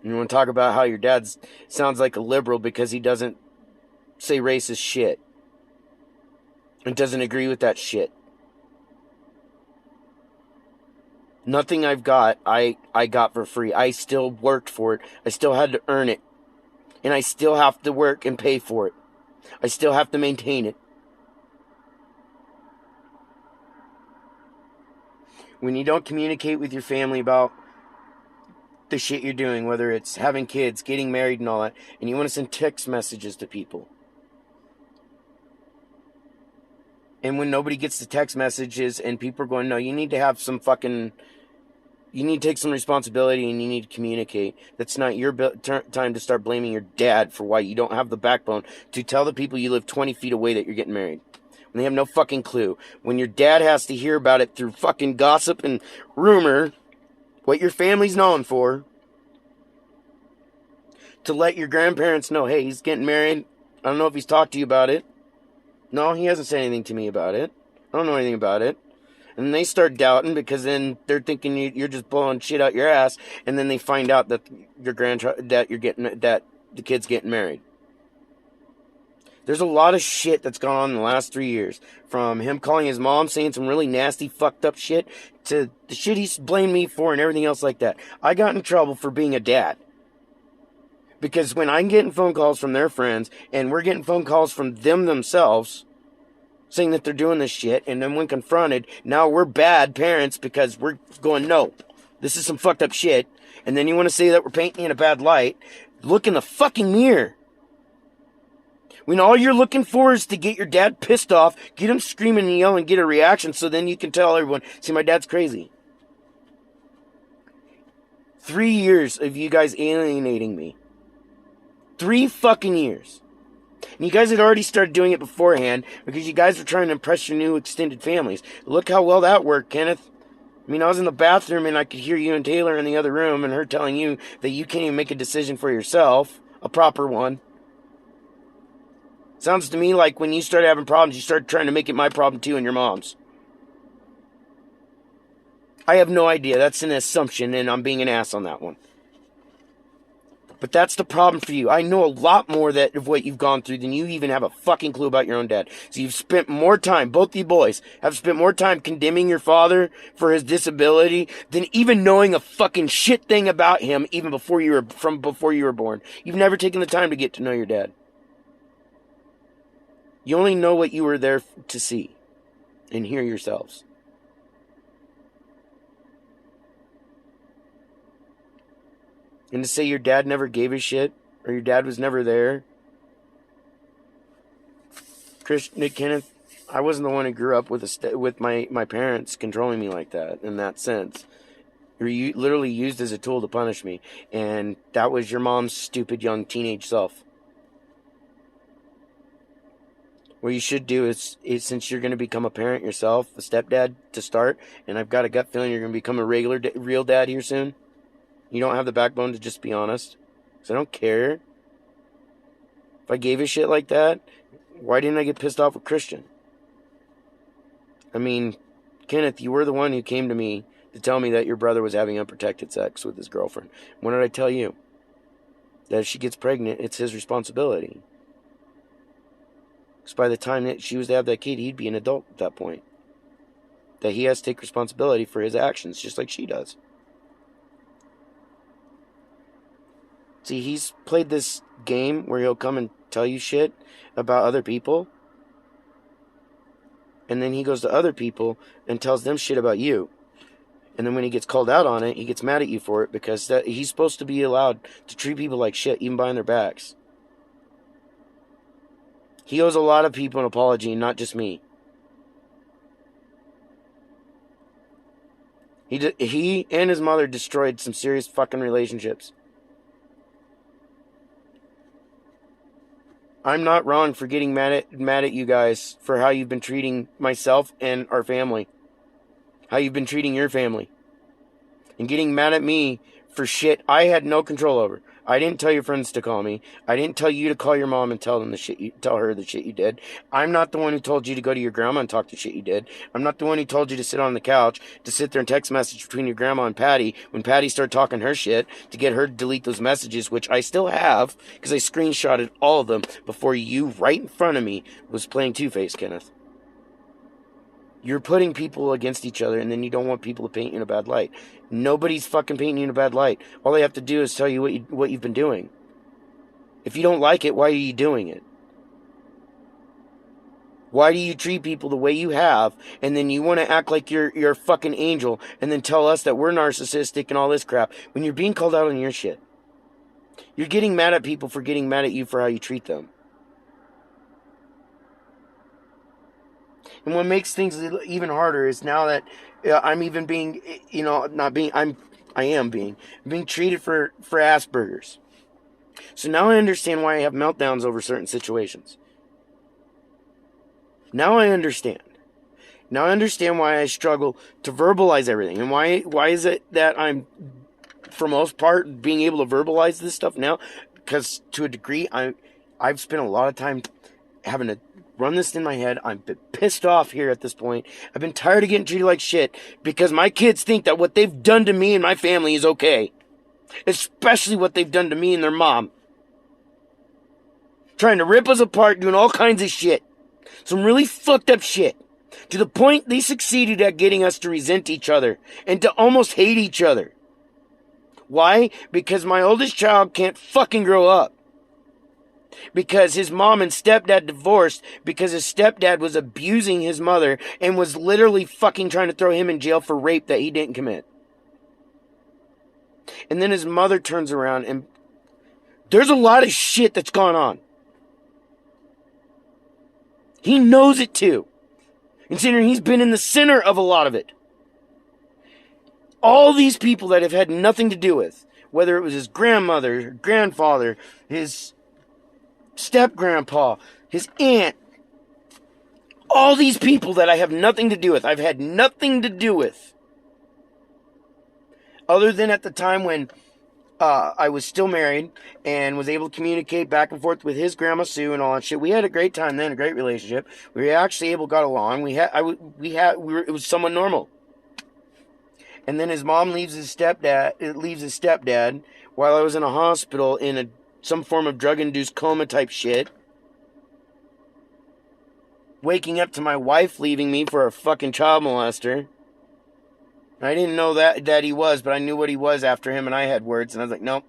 You want to talk about how your dad sounds like a liberal because he doesn't say racist shit and doesn't agree with that shit. Nothing I've got, I got for free. I still worked for it. I still had to earn it. And I still have to work and pay for it. I still have to maintain it. When you don't communicate with your family about the shit you're doing, whether it's having kids, getting married and all that, and you want to send text messages to people. And when nobody gets the text messages and people are going, no, you need to have some fucking, you need to take some responsibility and you need to communicate. That's not your time to start blaming your dad for why you don't have the backbone to tell the people you live 20 feet away that you're getting married. When they have no fucking clue. When your dad has to hear about it through fucking gossip and rumor, what your family's known for, to let your grandparents know, hey, he's getting married. I don't know if he's talked to you about it. No, he hasn't said anything to me about it. I don't know anything about it. And they start doubting because then they're thinking you're just blowing shit out your ass, and then they find out that that the kid's getting married. There's a lot of shit that's gone on in the last 3 years. From him calling his mom, saying some really nasty, fucked up shit, to the shit he's blamed me for and everything else like that. I got in trouble for being a dad. Because when I'm getting phone calls from their friends, and we're getting phone calls from them themselves, saying that they're doing this shit, and then when confronted, now we're bad parents because we're going, no, this is some fucked up shit. And then you want to say that we're painting in a bad light. Look in the fucking mirror. When all you're looking for is to get your dad pissed off, get him screaming and yelling, get a reaction, so then you can tell everyone, see, my dad's crazy. 3 years of you guys alienating me. 3 fucking years. And you guys had already started doing it beforehand because you guys were trying to impress your new extended families. Look how well that worked, Kenneth. I mean, I was in the bathroom and I could hear you and Taylor in the other room and her telling you that you can't even make a decision for yourself, a proper one. Sounds to me like when you started having problems, you started trying to make it my problem too and your mom's. I have no idea. That's an assumption and I'm being an ass on that one. But that's the problem for you. I know a lot more of what you've gone through than you even have a fucking clue about your own dad. So you've spent more time, both you boys have spent more time condemning your father for his disability than even knowing a fucking shit thing about him even before you were born. You've never taken the time to get to know your dad. You only know what you were there to see and hear yourselves. And to say your dad never gave a shit, or your dad was never there. Kenneth, I wasn't the one who grew up with my parents controlling me like that, in that sense. You were literally used as a tool to punish me. And that was your mom's stupid young teenage self. What you should do is since you're going to become a parent yourself, a stepdad to start, and I've got a gut feeling you're going to become a real dad here soon. You don't have the backbone to just be honest. Because I don't care. If I gave a shit like that, why didn't I get pissed off with Christian? I mean, Kenneth, you were the one who came to me to tell me that your brother was having unprotected sex with his girlfriend. When did I tell you? That if she gets pregnant, it's his responsibility. Because by the time that she was to have that kid, he'd be an adult at that point. That he has to take responsibility for his actions, just like she does. See, he's played this game where he'll come and tell you shit about other people. And then he goes to other people and tells them shit about you. And then when he gets called out on it, he gets mad at you for it because he's supposed to be allowed to treat people like shit, even behind their backs. He owes a lot of people an apology, not just me. He and his mother destroyed some serious fucking relationships. I'm not wrong for getting mad at you guys for how you've been treating myself and our family. How you've been treating your family. And getting mad at me for shit I had no control over. I didn't tell your friends to call me. I didn't tell you to call your mom and tell her the shit you did. I'm not the one who told you to go to your grandma and talk the shit you did. I'm not the one who told you to sit on the couch, to sit there and text message between your grandma and Patty when Patty started talking her shit, to get her to delete those messages, which I still have, because I screenshotted all of them before you, right in front of me, was playing Two-Face, Kenneth. You're putting people against each other, and then you don't want people to paint you in a bad light. Nobody's fucking painting you in a bad light. All they have to do is tell you what you've been doing. If you don't like it, why are you doing it? Why do you treat people the way you have, and then you want to act like you're a fucking angel, and then tell us that we're narcissistic and all this crap, when you're being called out on your shit? You're getting mad at people for getting mad at you for how you treat them. And what makes things even harder is now that I'm even being, I am being treated for Asperger's. So now I understand why I have meltdowns over certain situations. Now I understand. Now I understand why I struggle to verbalize everything. And why is it that I'm, for most part, being able to verbalize this stuff now? Because to a degree, I've spent a lot of time having to run this in my head. I'm pissed off here at this point. I've been tired of getting treated like shit because my kids think that what they've done to me and my family is okay. Especially what they've done to me and their mom. Trying to rip us apart, doing all kinds of shit. Some really fucked up shit. To the point they succeeded at getting us to resent each other and to almost hate each other. Why? Because my oldest child can't fucking grow up. Because his mom and stepdad divorced because his stepdad was abusing his mother and was literally fucking trying to throw him in jail for rape that he didn't commit. And then his mother turns around and there's a lot of shit that's gone on. He knows it too. Considering he's been in the center of a lot of it. All these people that have had nothing to do with, whether it was his grandmother, grandfather, his step-grandpa, his aunt, all these people that I have nothing to do with, I've had nothing to do with. Other than at the time when I was still married and was able to communicate back and forth with his grandma Sue and all that shit. We had a great time then, a great relationship. We were actually got along. It was somewhat normal. And then his mom leaves his stepdad while I was in a hospital in some form of drug-induced coma type shit. Waking up to my wife leaving me for a fucking child molester. I didn't know that he was, but I knew what he was after him, and I had words, and I was like, nope,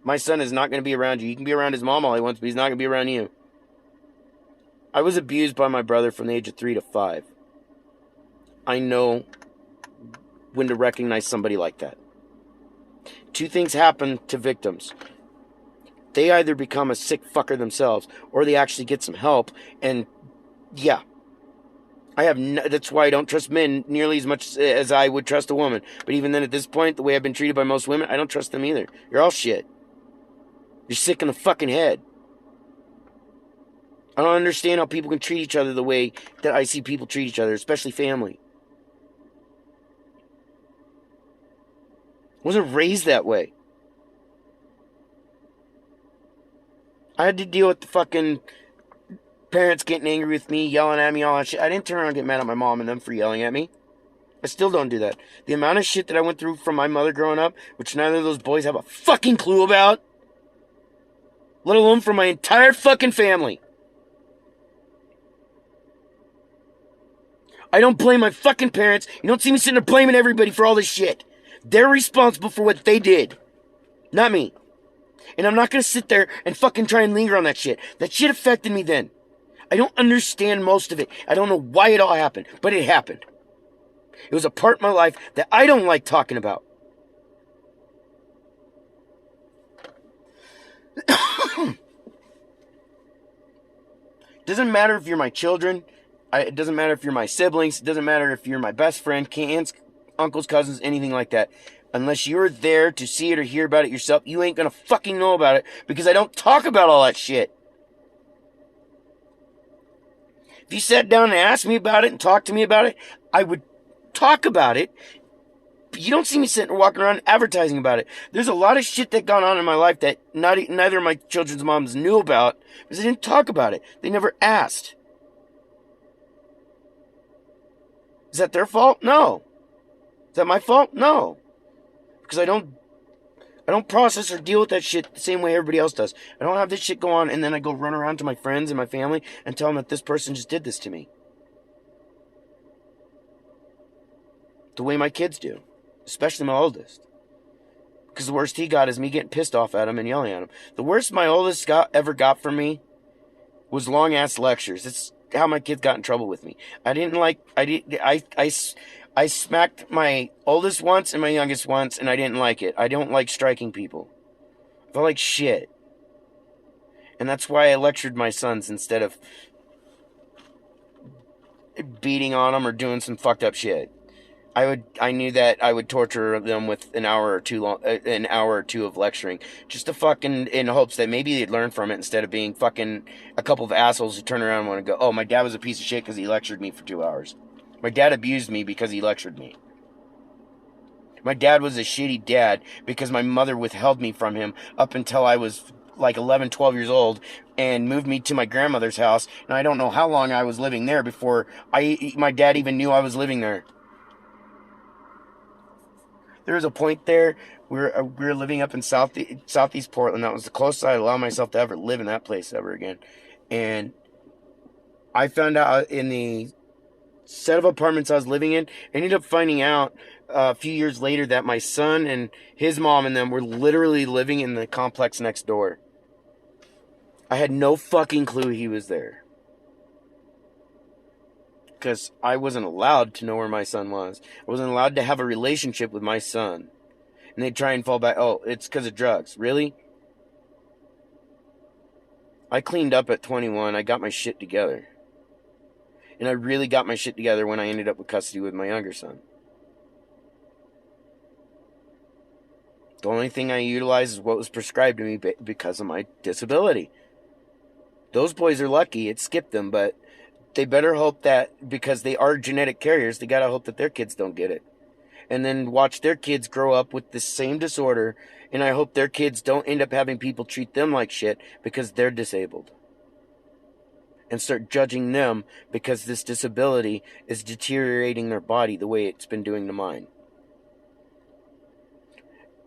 my son is not going to be around you. He can be around his mom all he wants, but he's not going to be around you. I was abused by my brother from the age of 3 to 5. I know when to recognize somebody like that. Two things happen to victims. They either become a sick fucker themselves, or they actually get some help, and yeah. That's why I don't trust men nearly as much as I would trust a woman. But even then, at this point, the way I've been treated by most women, I don't trust them either. You're all shit. You're sick in the fucking head. I don't understand how people can treat each other the way that I see people treat each other, especially family. I wasn't raised that way. I had to deal with the fucking parents getting angry with me, yelling at me, all that shit. I didn't turn around and get mad at my mom and them for yelling at me. I still don't do that. The amount of shit that I went through from my mother growing up, which neither of those boys have a fucking clue about, let alone from my entire fucking family. I don't blame my fucking parents. You don't see me sitting there blaming everybody for all this shit. They're responsible for what they did. Not me. And I'm not going to sit there and fucking try and linger on that shit. That shit affected me then. I don't understand most of it. I don't know why it all happened, but it happened. It was a part of my life that I don't like talking about. Doesn't matter if you're my children. It doesn't matter if you're my siblings. It doesn't matter if you're my best friend, aunts, uncles, cousins, anything like that. Unless you're there to see it or hear about it yourself, you ain't gonna fucking know about it because I don't talk about all that shit. If you sat down and asked me about it and talked to me about it, I would talk about it You don't see me sitting or walking around advertising about it. There's a lot of shit that gone on in my life that neither of my children's moms knew about because they didn't talk about it. They never asked. Is that their fault? No. Is that my fault? No. Because I don't process or deal with that shit the same way everybody else does. I don't have this shit go on and then I go run around to my friends and my family and tell them that this person just did this to me. The way my kids do. Especially my oldest. Because the worst he got is me getting pissed off at him and yelling at him. The worst my oldest ever got from me was long-ass lectures. It's how my kids got in trouble with me. I smacked my oldest once and my youngest once, and I didn't like it. I don't like striking people. I felt like shit. And that's why I lectured my sons instead of beating on them or doing some fucked up shit. I knew that I would torture them with an hour or two of lecturing, just to fucking, in hopes that maybe they'd learn from it instead of being fucking a couple of assholes who turn around and want to go, oh, my dad was a piece of shit because he lectured me for 2 hours. My dad abused me because he lectured me. My dad was a shitty dad because my mother withheld me from him up until I was like 11, 12 years old and moved me to my grandmother's house. And I don't know how long I was living there before my dad even knew I was living there. There was a point there we were living up in southeast Portland. That was the closest I allowed myself to ever live in that place ever again. And I found out in the set of apartments I was living in, I ended up finding out a few years later that my son and his mom and them were literally living in the complex next door. I had no fucking clue he was there. Because I wasn't allowed to know where my son was. I wasn't allowed to have a relationship with my son. And they'd try and fall back, oh, it's because of drugs. Really? I cleaned up at 21. I got my shit together. And I really got my shit together when I ended up with custody with my younger son. The only thing I utilized is what was prescribed to me because of my disability. Those boys are lucky. It skipped them, but they better hope that, because they are genetic carriers, they gotta hope that their kids don't get it. And then watch their kids grow up with the same disorder, and I hope their kids don't end up having people treat them like shit because they're disabled. And start judging them because this disability is deteriorating their body the way it's been doing to mine.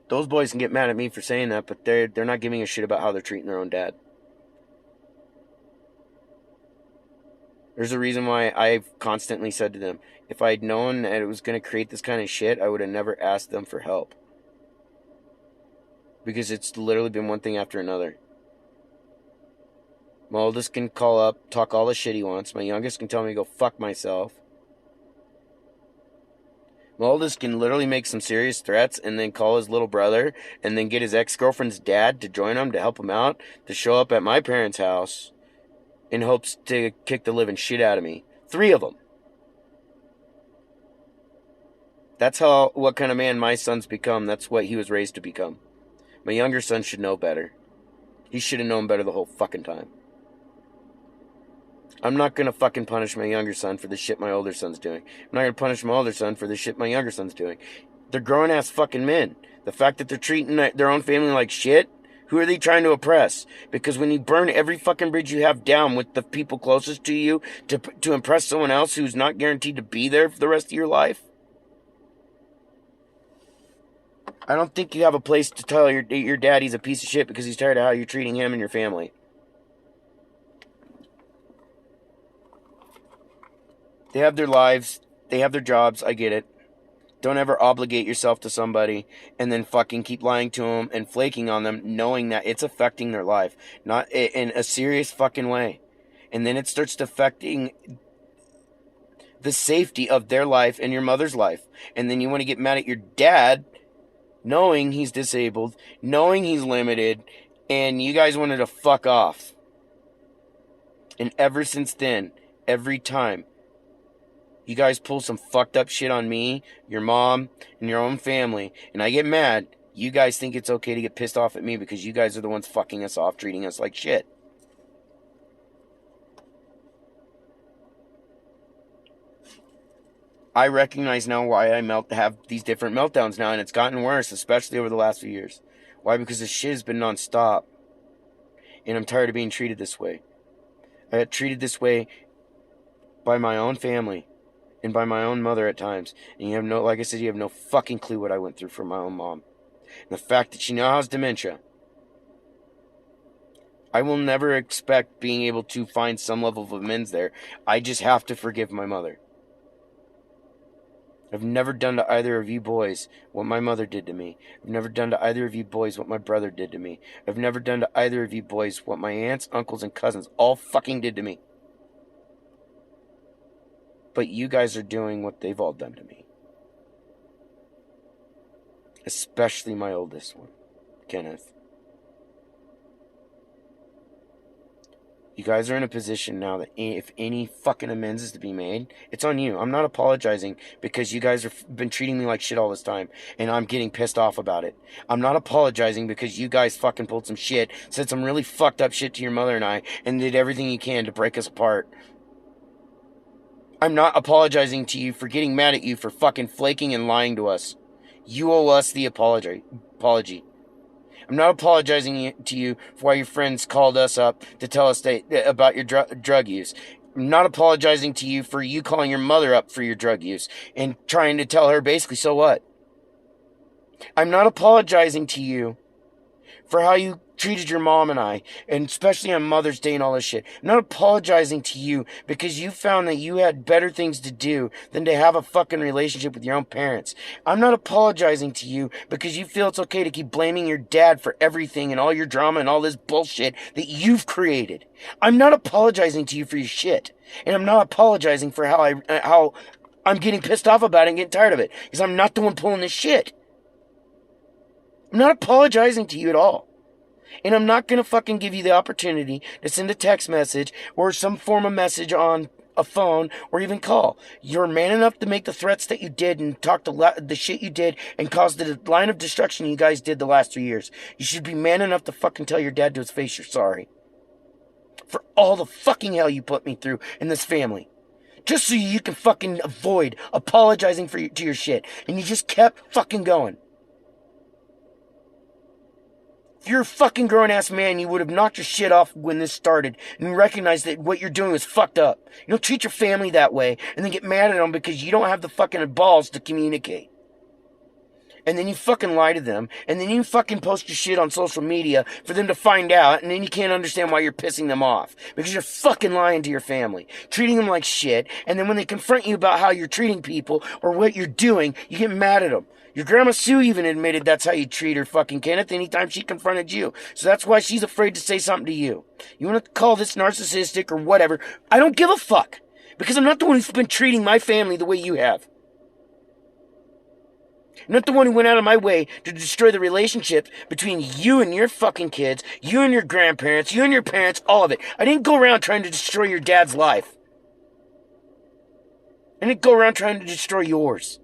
Those boys can get mad at me for saying that, but they're not giving a shit about how they're treating their own dad. There's a reason why I've constantly said to them, if I'd known that it was going to create this kind of shit, I would have never asked them for help. Because it's literally been one thing after another. My oldest can call up, talk all the shit he wants. My youngest can tell me to go fuck myself. My oldest can literally make some serious threats and then call his little brother and then get his ex-girlfriend's dad to join him to help him out, to show up at my parents' house in hopes to kick the living shit out of me. 3 of them. That's what kind of man my son's become. That's what he was raised to become. My younger son should know better. He should have known better the whole fucking time. I'm not going to fucking punish my younger son for the shit my older son's doing. I'm not going to punish my older son for the shit my younger son's doing. They're grown-ass fucking men. The fact that they're treating their own family like shit, who are they trying to oppress? Because when you burn every fucking bridge you have down with the people closest to you to impress someone else who's not guaranteed to be there for the rest of your life, I don't think you have a place to tell your daddy's a piece of shit because he's tired of how you're treating him and your family. They have their lives. They have their jobs. I get it. Don't ever obligate yourself to somebody and then fucking keep lying to them and flaking on them, knowing that it's affecting their life. Not in a serious fucking way. And then it starts affecting the safety of their life and your mother's life. And then you want to get mad at your dad, knowing he's disabled, knowing he's limited, and you guys wanted to fuck off. And ever since then, every time you guys pull some fucked up shit on me, your mom, and your own family, and I get mad, you guys think it's okay to get pissed off at me because you guys are the ones fucking us off, treating us like shit. I recognize now why I have these different meltdowns now, and it's gotten worse, especially over the last few years. Why? Because this shit has been nonstop. And I'm tired of being treated this way. I got treated this way by my own family and by my own mother at times. And you have no, like I said, you have no fucking clue what I went through for my own mom. And the fact that she now has dementia. I will never expect being able to find some level of amends there. I just have to forgive my mother. I've never done to either of you boys what my mother did to me. I've never done to either of you boys what my brother did to me. I've never done to either of you boys what my aunts, uncles, and cousins all fucking did to me. But you guys are doing what they've all done to me. Especially my oldest one, Kenneth. You guys are in a position now that if any fucking amends is to be made, it's on you. I'm not apologizing because you guys have been treating me like shit all this time, and I'm getting pissed off about it. I'm not apologizing because you guys fucking pulled some shit, said some really fucked up shit to your mother and I, and did everything you can to break us apart. I'm not apologizing to you for getting mad at you for fucking flaking and lying to us. You owe us the apology. I'm not apologizing to you for why your friends called us up to tell us about your drug use. I'm not apologizing to you for you calling your mother up for your drug use and trying to tell her basically, so what? I'm not apologizing to you for how you treated your mom and I, and especially on Mother's Day and all this shit. I'm not apologizing to you because you found that you had better things to do than to have a fucking relationship with your own parents. I'm not apologizing to you because you feel it's okay to keep blaming your dad for everything and all your drama and all this bullshit that you've created. I'm not apologizing to you for your shit. And I'm not apologizing for how I'm getting pissed off about it and getting tired of it. Because I'm not the one pulling this shit. I'm not apologizing to you at all. And I'm not going to fucking give you the opportunity to send a text message or some form of message on a phone or even call. You're man enough to make the threats that you did and talk the shit you did and cause the line of destruction you guys did the last 3 years. You should be man enough to fucking tell your dad to his face you're sorry. For all the fucking hell you put me through in this family. Just so you can fucking avoid apologizing to your shit. And you just kept fucking going. If you're a fucking grown-ass man, you would have knocked your shit off when this started and recognized that what you're doing was fucked up. You don't treat your family that way and then get mad at them because you don't have the fucking balls to communicate. And then you fucking lie to them, and then you fucking post your shit on social media for them to find out, and then you can't understand why you're pissing them off. Because you're fucking lying to your family, treating them like shit, and then when they confront you about how you're treating people or what you're doing, you get mad at them. Your Grandma Sue even admitted that's how you treat her, fucking Kenneth, anytime she confronted you. So that's why she's afraid to say something to you. You want to call this narcissistic or whatever, I don't give a fuck. Because I'm not the one who's been treating my family the way you have. I'm not the one who went out of my way to destroy the relationship between you and your fucking kids, you and your grandparents, you and your parents, all of it. I didn't go around trying to destroy your dad's life. I didn't go around trying to destroy yours.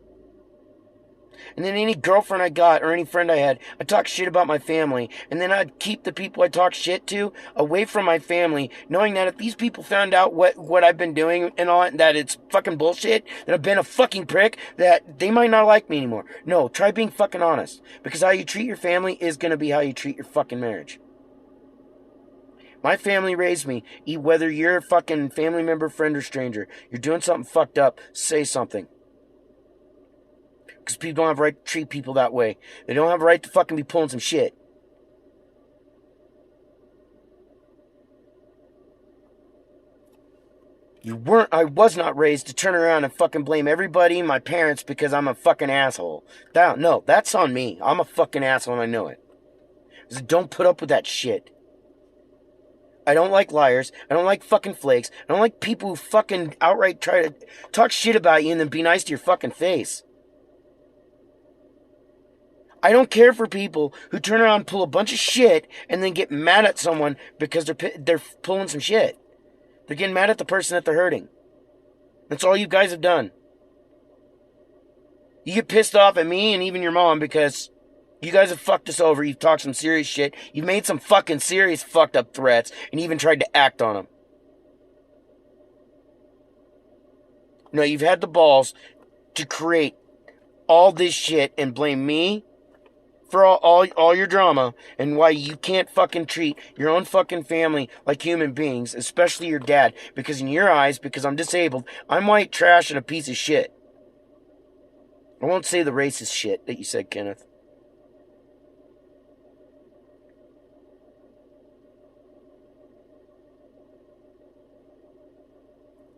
And then any girlfriend I got or any friend I had, I talk shit about my family. And then I'd keep the people I talk shit to away from my family, knowing that if these people found out what I've been doing and all that it's fucking bullshit, that I've been a fucking prick, that they might not like me anymore. No, try being fucking honest. Because how you treat your family is going to be how you treat your fucking marriage. My family raised me. Whether you're a fucking family member, friend, or stranger, you're doing something fucked up, say something. Because people don't have a right to treat people that way. They don't have a right to fucking be pulling some shit. I was not raised to turn around and fucking blame everybody, my parents, because I'm a fucking asshole. No, that's on me. I'm a fucking asshole and I know it. So don't put up with that shit. I don't like liars. I don't like fucking flakes. I don't like people who fucking outright try to talk shit about you and then be nice to your fucking face. I don't care for people who turn around and pull a bunch of shit and then get mad at someone because they're pulling some shit. They're getting mad at the person that they're hurting. That's all you guys have done. You get pissed off at me and even your mom because you guys have fucked us over. You've talked some serious shit. You've made some fucking serious fucked up threats and even tried to act on them. No, you've had the balls to create all this shit and blame me for all your drama and why you can't fucking treat your own fucking family like human beings, especially your dad, because in your eyes, because I'm disabled, I'm white trash and a piece of shit. I won't say the racist shit that you said, Kenneth.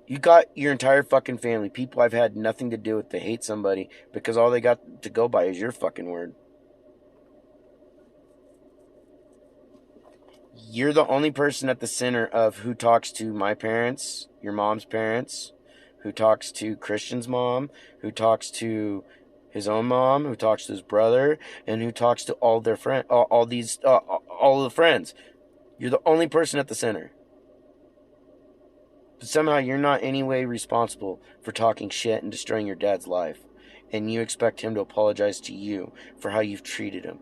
You got your entire fucking family, people I've had nothing to do with, to hate somebody because all they got to go by is your fucking word. You're the only person at the center of who talks to my parents, your mom's parents, who talks to Christian's mom, who talks to his own mom, who talks to his brother, and who talks to all their friends, all the friends. You're the only person at the center. But somehow you're not any way responsible for talking shit and destroying your dad's life. And you expect him to apologize to you for how you've treated him.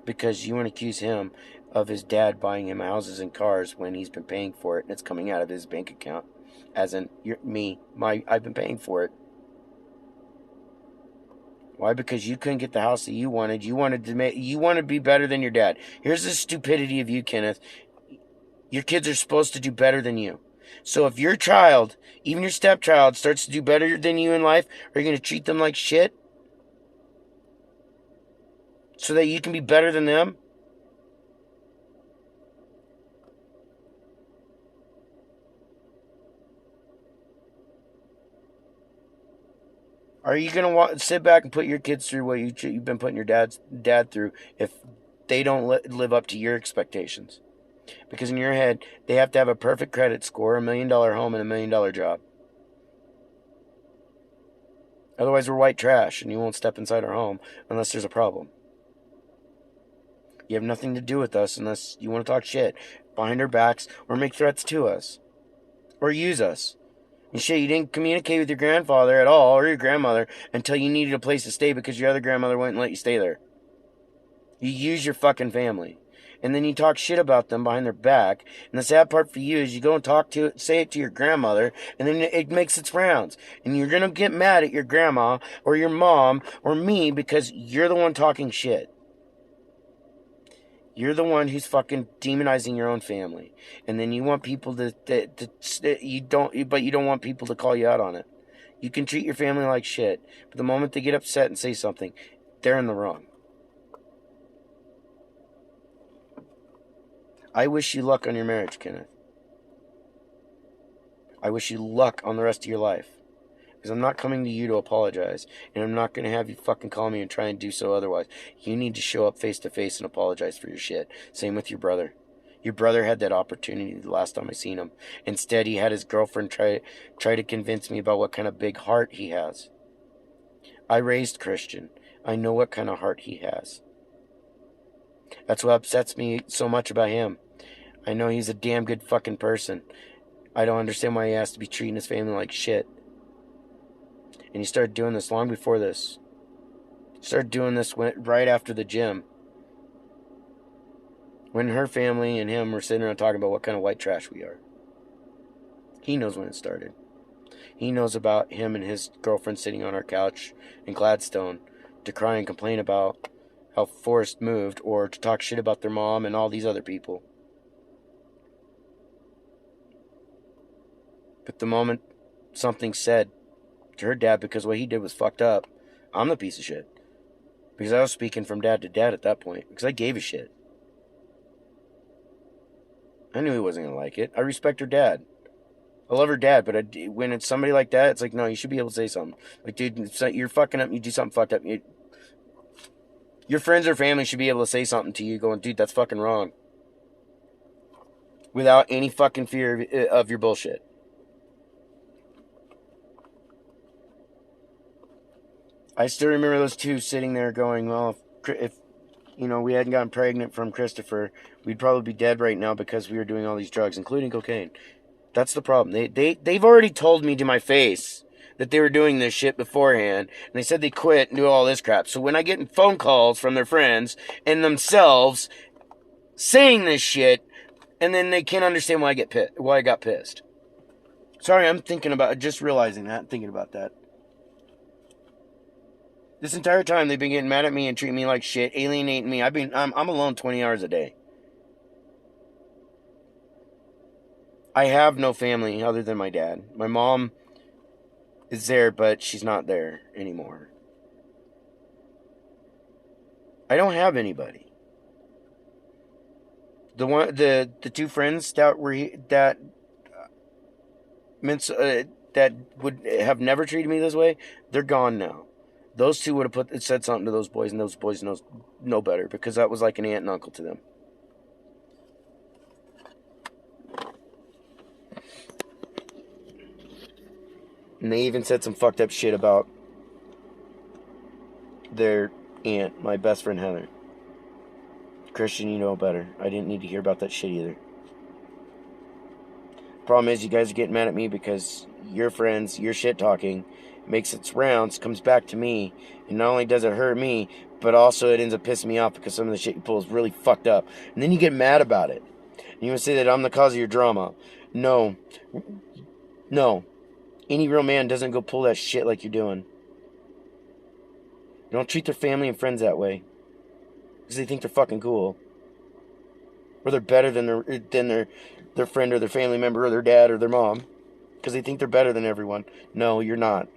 Because you want to accuse him of his dad buying him houses and cars when he's been paying for it and it's coming out of his bank account. As in, I've been paying for it. Why? Because you couldn't get the house that you wanted. You wanted to be better than your dad. Here's the stupidity of you, Kenneth. Your kids are supposed to do better than you. So if your child, even your stepchild, starts to do better than you in life, are you going to treat them like shit? So that you can be better than them? Are you going to sit back and put your kids through what you've been putting your dad through if they don't live up to your expectations? Because in your head, they have to have a perfect credit score, $1 million home, and $1 million job. Otherwise, we're white trash, and you won't step inside our home unless there's a problem. You have nothing to do with us unless you want to talk shit behind our backs or make threats to us. Or use us. And shit, you didn't communicate with your grandfather at all, or your grandmother, until you needed a place to stay because your other grandmother wouldn't let you stay there. You use your fucking family. And then you talk shit about them behind their back. And the sad part for you is you go and say it to your grandmother, and then it makes its rounds. And you're going to get mad at your grandma, or your mom, or me, because you're the one talking shit. You're the one who's fucking demonizing your own family. And then you want people you don't want people to call you out on it. You can treat your family like shit, but the moment they get upset and say something, they're in the wrong. I wish you luck on your marriage, Kenneth. I wish you luck on the rest of your life. Because I'm not coming to you to apologize. And I'm not going to have you fucking call me and try and do so otherwise. You need to show up face to face and apologize for your shit. Same with your brother. Your brother had that opportunity the last time I seen him. Instead, he had his girlfriend try to convince me about what kind of big heart he has. I raised Christian. I know what kind of heart he has. That's what upsets me so much about him. I know he's a damn good fucking person. I don't understand why he has to be treating his family like shit. And he started doing this long before this. He started doing this right after the gym. When her family and him were sitting around talking about what kind of white trash we are. He knows when it started. He knows about him and his girlfriend sitting on our couch in Gladstone to cry and complain about how Forrest moved, or to talk shit about their mom and all these other people. But the moment something said to her dad, because what he did was fucked up, I'm the piece of shit. Because I was speaking from dad to dad at that point. Because I gave a shit. I knew he wasn't going to like it. I respect her dad. I love her dad, but when it's somebody like that, it's like, no, you should be able to say something. Like, dude, you're fucking up, you do something fucked up. Your friends or family should be able to say something to you going, dude, that's fucking wrong. Without any fucking fear of your bullshit. I still remember those two sitting there going, well, if we hadn't gotten pregnant from Christopher, we'd probably be dead right now because we were doing all these drugs, including cocaine. That's the problem. They've already told me to my face that they were doing this shit beforehand, and they said they quit and do all this crap. So when I get phone calls from their friends and themselves saying this shit, and then they can't understand why I got pissed. Sorry, I'm thinking about just realizing that, thinking about that. This entire time they've been getting mad at me and treating me like shit, alienating me. I'm alone 20 hours a day. I have no family other than my dad. My mom is there, but she's not there anymore. I don't have anybody. The two friends that that would have never treated me this way, they're gone now. Those two would have said something to those boys, and those boys know better, because that was like an aunt and uncle to them. And they even said some fucked up shit about their aunt, my best friend Heather. Christian, you know better. I didn't need to hear about that shit either. Problem is, you guys are getting mad at me because your friends, your shit talking, makes its rounds, comes back to me, and not only does it hurt me, but also it ends up pissing me off because some of the shit you pull is really fucked up. And then you get mad about it. And you would say that I'm the cause of your drama. No. No. Any real man doesn't go pull that shit like you're doing. They don't treat their family and friends that way, because they think they're fucking cool. Or they're better than their friend or their family member or their dad or their mom, because they think they're better than everyone. No, you're not.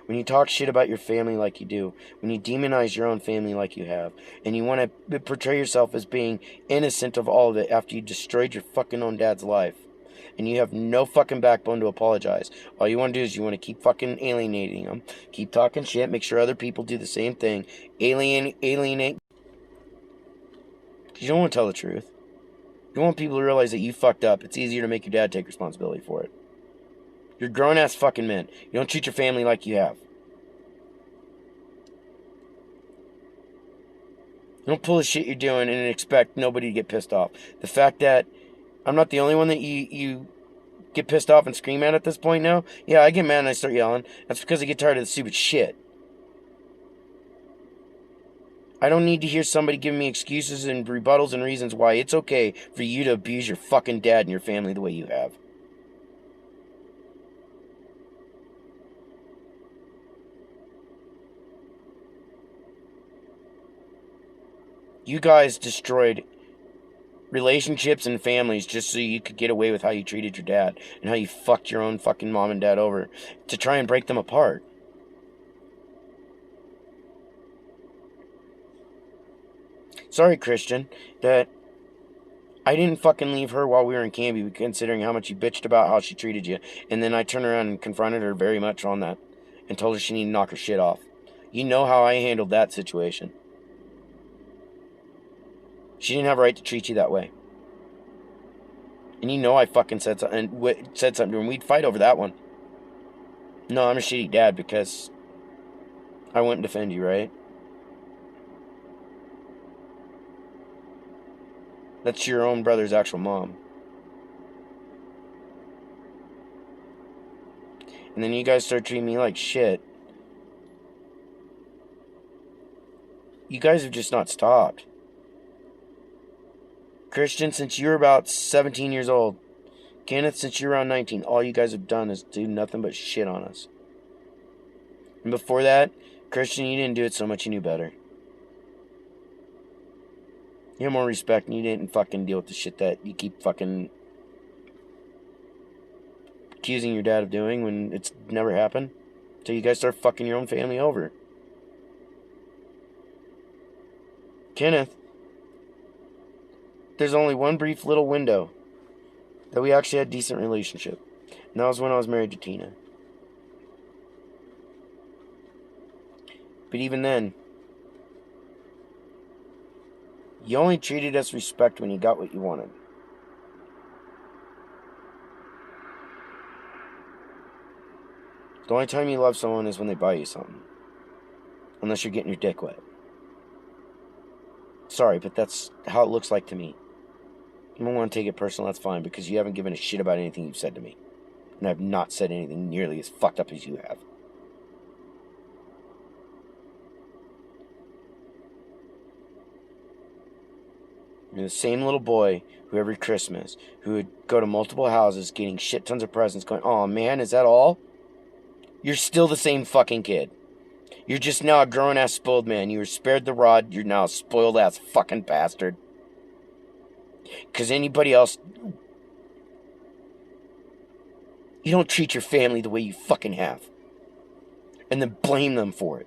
When you talk shit about your family like you do, when you demonize your own family like you have, and you want to portray yourself as being innocent of all of it after you destroyed your fucking own dad's life, and you have no fucking backbone to apologize, all you want to do is you want to keep fucking alienating them, keep talking shit, make sure other people do the same thing, alienate. You don't want to tell the truth. You want people to realize that you fucked up. It's easier to make your dad take responsibility for it. You're grown-ass fucking men. You don't treat your family like you have. You don't pull the shit you're doing and expect nobody to get pissed off. The fact that I'm not the only one that you get pissed off and scream at this point now. Yeah, I get mad and I start yelling. That's because I get tired of the stupid shit. I don't need to hear somebody giving me excuses and rebuttals and reasons why it's okay for you to abuse your fucking dad and your family the way you have. You guys destroyed relationships and families just so you could get away with how you treated your dad and how you fucked your own fucking mom and dad over to try and break them apart. Sorry, Christian, that I didn't fucking leave her while we were in Canby, considering how much you bitched about how she treated you, and then I turned around and confronted her very much on that and told her she needed to knock her shit off. You know how I handled that situation. She didn't have a right to treat you that way. And you know I fucking said something to her, and we'd fight over that one. No, I'm a shitty dad because I wouldn't defend you, right? That's your own brother's actual mom. And then you guys start treating me like shit. You guys have just not stopped. Christian, since you're about 17 years old, Kenneth, since you're around 19, all you guys have done is do nothing but shit on us. And before that, Christian, you didn't do it so much, you knew better. You had more respect and you didn't fucking deal with the shit that you keep fucking accusing your dad of doing when it's never happened. Until you guys start fucking your own family over. Kenneth, there's only one brief little window that we actually had a decent relationship. And that was when I was married to Tina. But even then, you only treated us respect when you got what you wanted. The only time you love someone is when they buy you something. Unless you're getting your dick wet. Sorry, but that's how it looks like to me. You don't want to take it personal, that's fine, because you haven't given a shit about anything you've said to me. And I've not said anything nearly as fucked up as you have. You're the same little boy who every Christmas, who would go to multiple houses getting shit tons of presents going, "Oh man, is that all?" You're still the same fucking kid. You're just now a grown-ass spoiled man. You were spared the rod. You're now a spoiled-ass fucking bastard. Because anybody else... You don't treat your family the way you fucking have. And then blame them for it.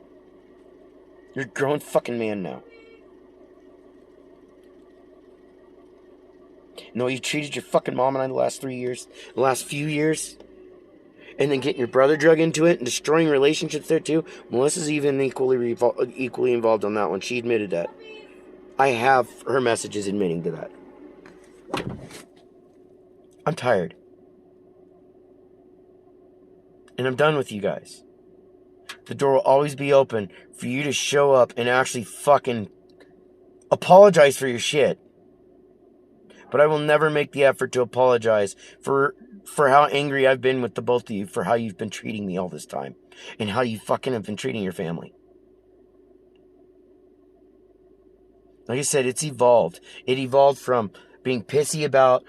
You're a grown fucking man now. And the way you treated your fucking mom and I the last 3 years, the last few years, and then getting your brother drug into it and destroying relationships there too. Melissa's even equally involved on that one. She admitted that. I have her messages admitting to that. I'm tired. And I'm done with you guys. The door will always be open for you to show up and actually fucking apologize for your shit. But I will never make the effort to apologize for how angry I've been with the both of you, for how you've been treating me all this time, and how you fucking have been treating your family. Like I said, it's evolved. It evolved from being pissy about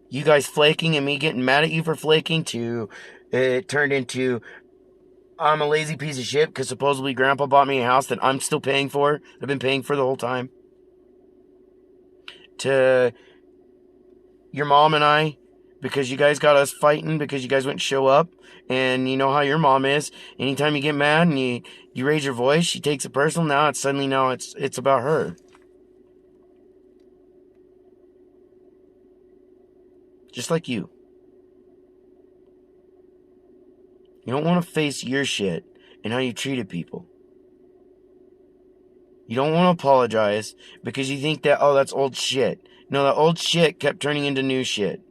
you guys flaking and me getting mad at you for flaking to it turned into I'm a lazy piece of shit because supposedly Grandpa bought me a house that I'm still paying for. I've been paying for the whole time. To your mom and I, because you guys got us fighting because you guys wouldn't show up. And you know how your mom is. Anytime you get mad and you raise your voice, she takes it personal. Now it's about her. Just like you. You don't want to face your shit and how you treated people. You don't want to apologize because you think that, oh, that's old shit. No, that old shit kept turning into new shit.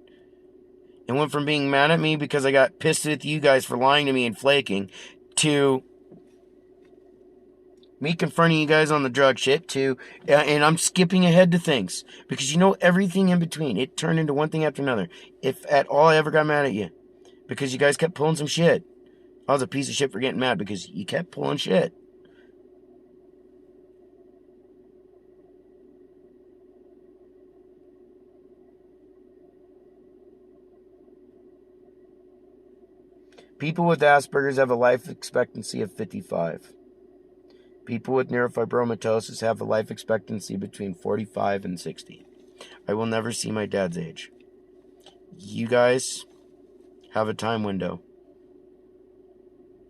It went from being mad at me because I got pissed with you guys for lying to me and flaking to me confronting you guys on the drug shit to, and I'm skipping ahead to things because you know everything in between. It turned into one thing after another. If at all I ever got mad at you because you guys kept pulling some shit. I was a piece of shit for getting mad because you kept pulling shit. People with Asperger's have a life expectancy of 55. People with neurofibromatosis have a life expectancy between 45 and 60. I will never see my dad's age. You guys have a time window.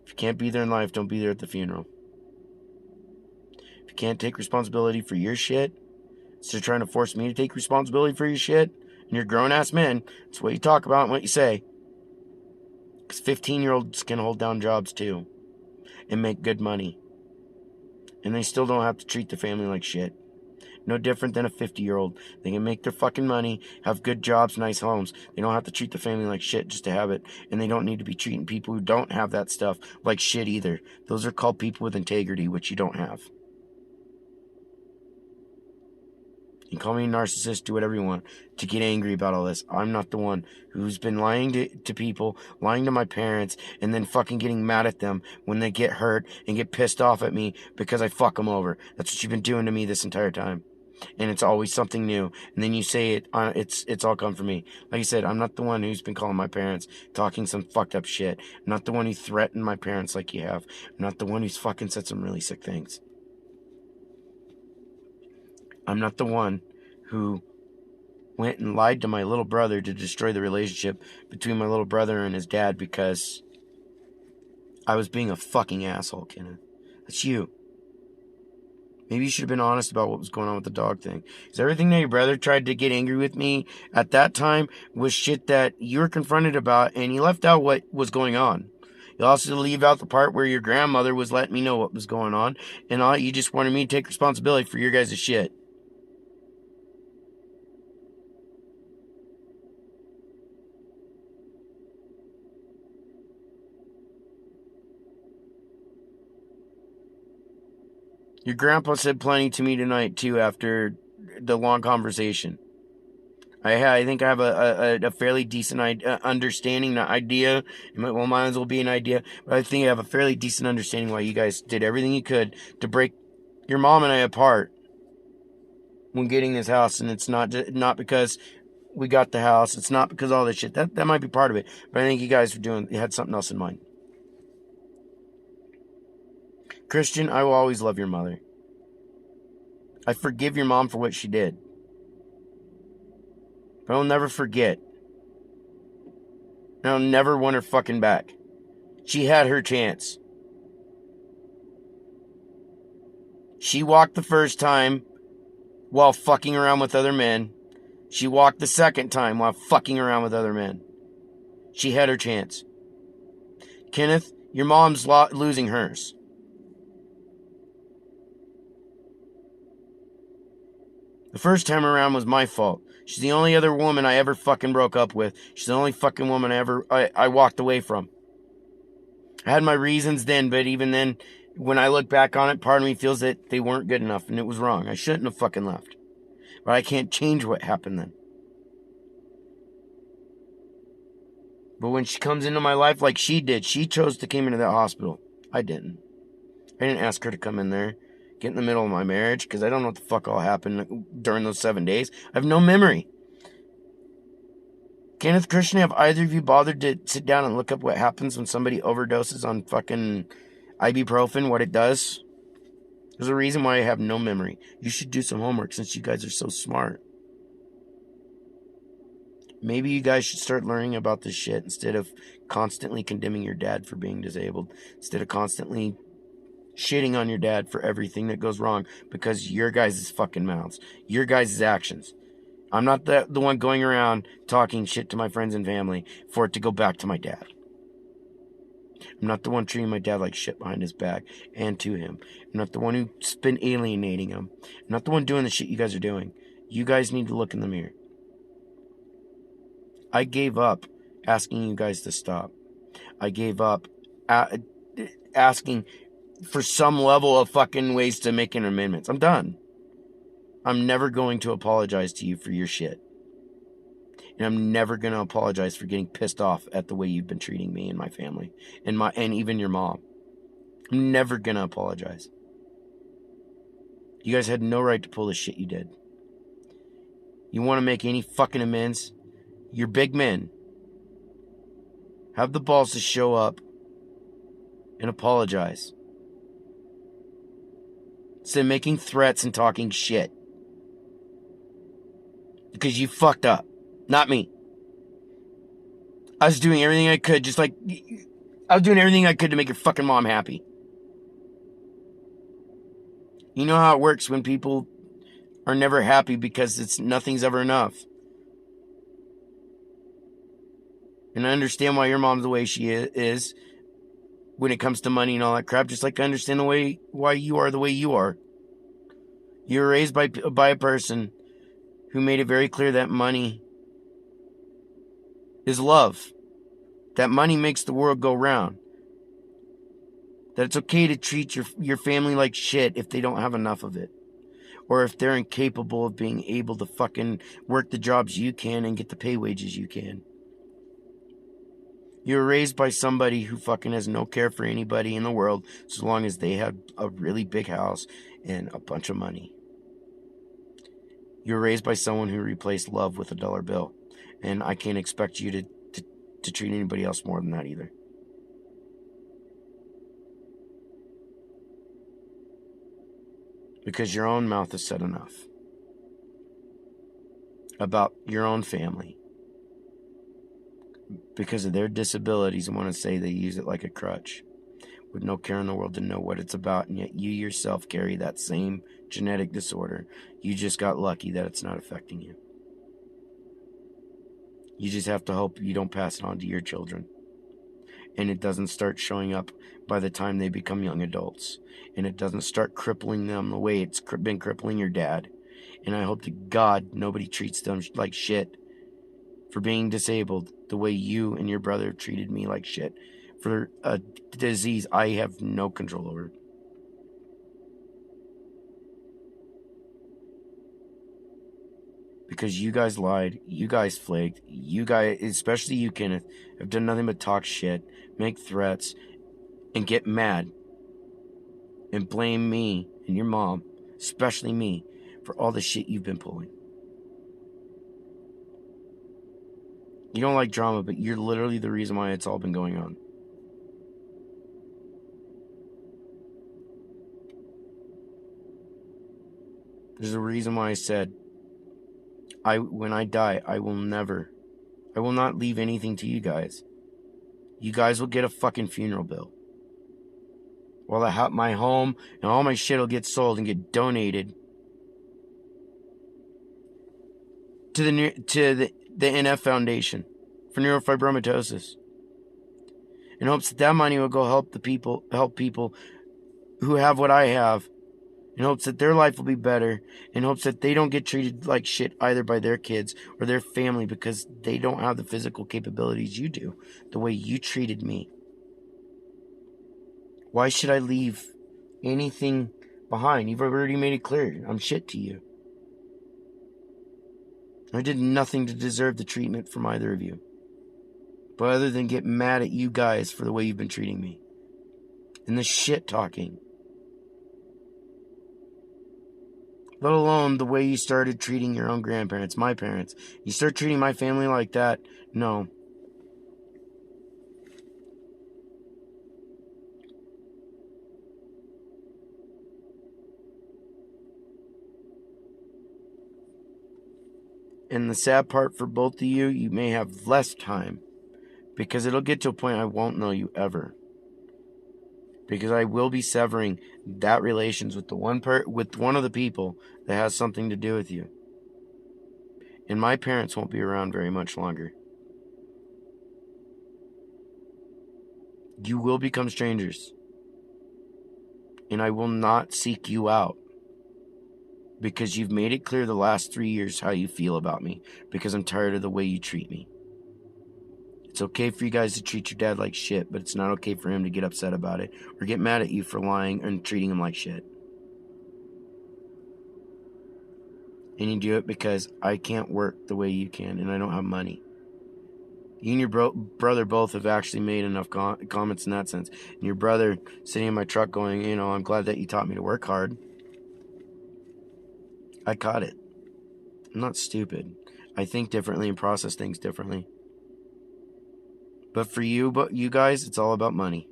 If you can't be there in life, don't be there at the funeral. If you can't take responsibility for your shit, instead of trying to force me to take responsibility for your shit, and you're grown-ass men, it's what you talk about and what you say. Because 15-year-olds can hold down jobs too and make good money. And they still don't have to treat their family like shit. No different than a 50-year-old. They can make their fucking money, have good jobs, nice homes. They don't have to treat the family like shit just to have it. And they don't need to be treating people who don't have that stuff like shit either. Those are called people with integrity, which you don't have. You can call me a narcissist, do whatever you want to get angry about all this. I'm not the one who's been lying to people, lying to my parents, and then fucking getting mad at them when they get hurt and get pissed off at me because I fuck them over. That's what you've been doing to me this entire time. And it's always something new. And then you say it's all come from me. Like I said, I'm not the one who's been calling my parents, talking some fucked up shit. I'm not the one who threatened my parents like you have. I'm not the one who's fucking said some really sick things. I'm not the one who went and lied to my little brother to destroy the relationship between my little brother and his dad because I was being a fucking asshole, Kenneth. That's you. Maybe you should have been honest about what was going on with the dog thing. Because everything that your brother tried to get angry with me at that time was shit that you were confronted about, and you left out what was going on. You also leave out the part where your grandmother was letting me know what was going on, and you just wanted me to take responsibility for your guys' shit. Your grandpa said plenty to me tonight, too, after the long conversation. I think I have a fairly decent understanding, not idea. Well, mine as well be an idea. But I think I have a fairly decent understanding why you guys did everything you could to break your mom and I apart. when getting this house, and it's not because we got the house. It's not because all this shit. That might be part of it, but I think you guys had something else in mind. Christian, I will always love your mother. I forgive your mom for what she did, but I'll never forget. And I'll never want her fucking back. She had her chance. She walked the first time while fucking around with other men. She walked the second time while fucking around with other men. She had her chance. Kenneth, your mom's losing hers. The first time around was my fault. She's the only other woman I ever fucking broke up with. She's the only fucking woman I walked away from. I had my reasons then, but even then, when I look back on it, part of me feels that they weren't good enough and it was wrong. I shouldn't have fucking left. But I can't change what happened then. But when she comes into my life like she did, she chose to come into that hospital. I didn't. I didn't ask her to come in there, get in the middle of my marriage, because I don't know what the fuck all happened during those 7 days. I have no memory. Kenneth, Christian, have either of you bothered to sit down and look up what happens when somebody overdoses on fucking ibuprofen, what it does? There's a reason why I have no memory. You should do some homework since you guys are so smart. Maybe you guys should start learning about this shit instead of constantly condemning your dad for being disabled. Instead of constantly shitting on your dad for everything that goes wrong because your guys' fucking mouths. Your guys' actions. I'm not the one going around talking shit to my friends and family for it to go back to my dad. I'm not the one treating my dad like shit behind his back and to him. I'm not the one who's been alienating him. I'm not the one doing the shit you guys are doing. You guys need to look in the mirror. I gave up asking you guys to stop. I gave up asking for some level of fucking ways to make amendments. I'm done. I'm never going to apologize to you for your shit. And I'm never going to apologize for getting pissed off at the way you've been treating me and my family and even your mom. I'm never going to apologize. You guys had no right to pull the shit you did. You want to make any fucking amends? You're big men. Have the balls to show up and apologize. Instead of making threats and talking shit. Because you fucked up. Not me. I was doing everything I could, just like... I was doing everything I could to make your fucking mom happy. You know how it works when people are never happy because nothing's ever enough. And I understand why your mom's the way she is when it comes to money and all that crap, just like I understand why you are the way you are. You were raised by a person who made it very clear that money is love. That money makes the world go round. That it's okay to treat your family like shit if they don't have enough of it. Or if they're incapable of being able to fucking work the jobs you can and get the pay wages you can. You were raised by somebody who fucking has no care for anybody in the world so long as they have a really big house and a bunch of money. You were raised by someone who replaced love with a dollar bill. And I can't expect you to treat anybody else more than that either. Because your own mouth has said enough about your own family. Because of their disabilities, I want to say they use it like a crutch. With no care in the world to know what it's about, and yet you yourself carry that same genetic disorder. You just got lucky that it's not affecting you. You just have to hope you don't pass it on to your children. And it doesn't start showing up by the time they become young adults. And it doesn't start crippling them the way it's been crippling your dad. And I hope to God nobody treats them like shit for being disabled the way you and your brother treated me like shit for a disease I have no control over. Because you guys lied, you guys flaked, you guys, especially you, Kenneth, have done nothing but talk shit, make threats, and get mad. And blame me and your mom, especially me, for all the shit you've been pulling. You don't like drama, but you're literally the reason why it's all been going on. There's a reason why I said, when I die, I will not leave anything to you guys. You guys will get a fucking funeral bill. While my home and all my shit will get sold and get donated to the NF Foundation for neurofibromatosis, in hopes that money will go help people who have what I have, in hopes that their life will be better, in hopes that they don't get treated like shit either by their kids or their family because they don't have the physical capabilities you do, the way you treated me. Why should I leave anything behind? You've already made it clear. I'm shit to you. I did nothing to deserve the treatment from either of you. But other than get mad at you guys for the way you've been treating me. And the shit talking. Let alone the way you started treating your own grandparents, my parents. You start treating my family like that? No. And the sad part for both of you, you may have less time. Because it'll get to a point I won't know you ever. Because I will be severing that relations with with one of the people that has something to do with you. And my parents won't be around very much longer. You will become strangers. And I will not seek you out. Because you've made it clear the last 3 years how you feel about me. Because I'm tired of the way you treat me. It's okay for you guys to treat your dad like shit, but it's not okay for him to get upset about it or get mad at you for lying and treating him like shit. And you do it because I can't work the way you can and I don't have money. You and your brother both have actually made enough comments in that sense. And your brother sitting in my truck going, I'm glad that you taught me to work hard. I caught it. I'm not stupid. I think differently and process things differently. But for you guys, it's all about money.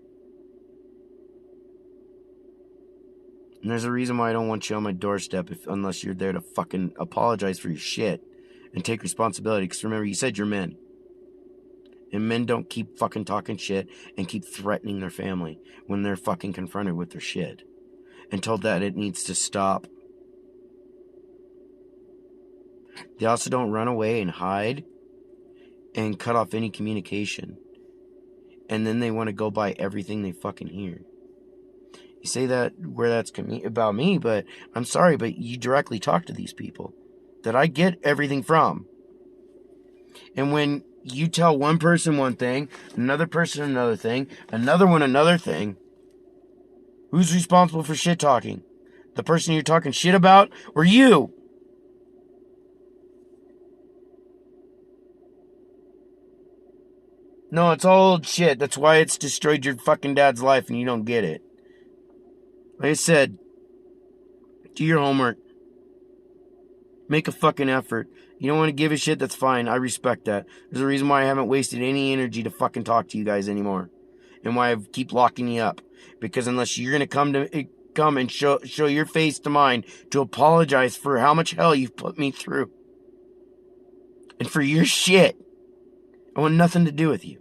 And there's a reason why I don't want you on my doorstep unless you're there to fucking apologize for your shit and take responsibility. Because remember, you said you're men. And men don't keep fucking talking shit and keep threatening their family when they're fucking confronted with their shit. And told that it needs to stop. They also don't run away and hide and cut off any communication. And then they want to go by everything they fucking hear. You say that where that's about me, but I'm sorry, but you directly talk to these people that I get everything from. And when you tell one person one thing, another person another thing, another one another thing, who's responsible for shit talking? The person you're talking shit about or you? No, it's all old shit. That's why it's destroyed your fucking dad's life and you don't get it. Like I said, do your homework. Make a fucking effort. You don't want to give a shit, that's fine. I respect that. There's a reason why I haven't wasted any energy to fucking talk to you guys anymore. And why I keep locking you up. Because unless you're going to come and show your face to mine to apologize for how much hell you've put me through. And for your shit. I want nothing to do with you.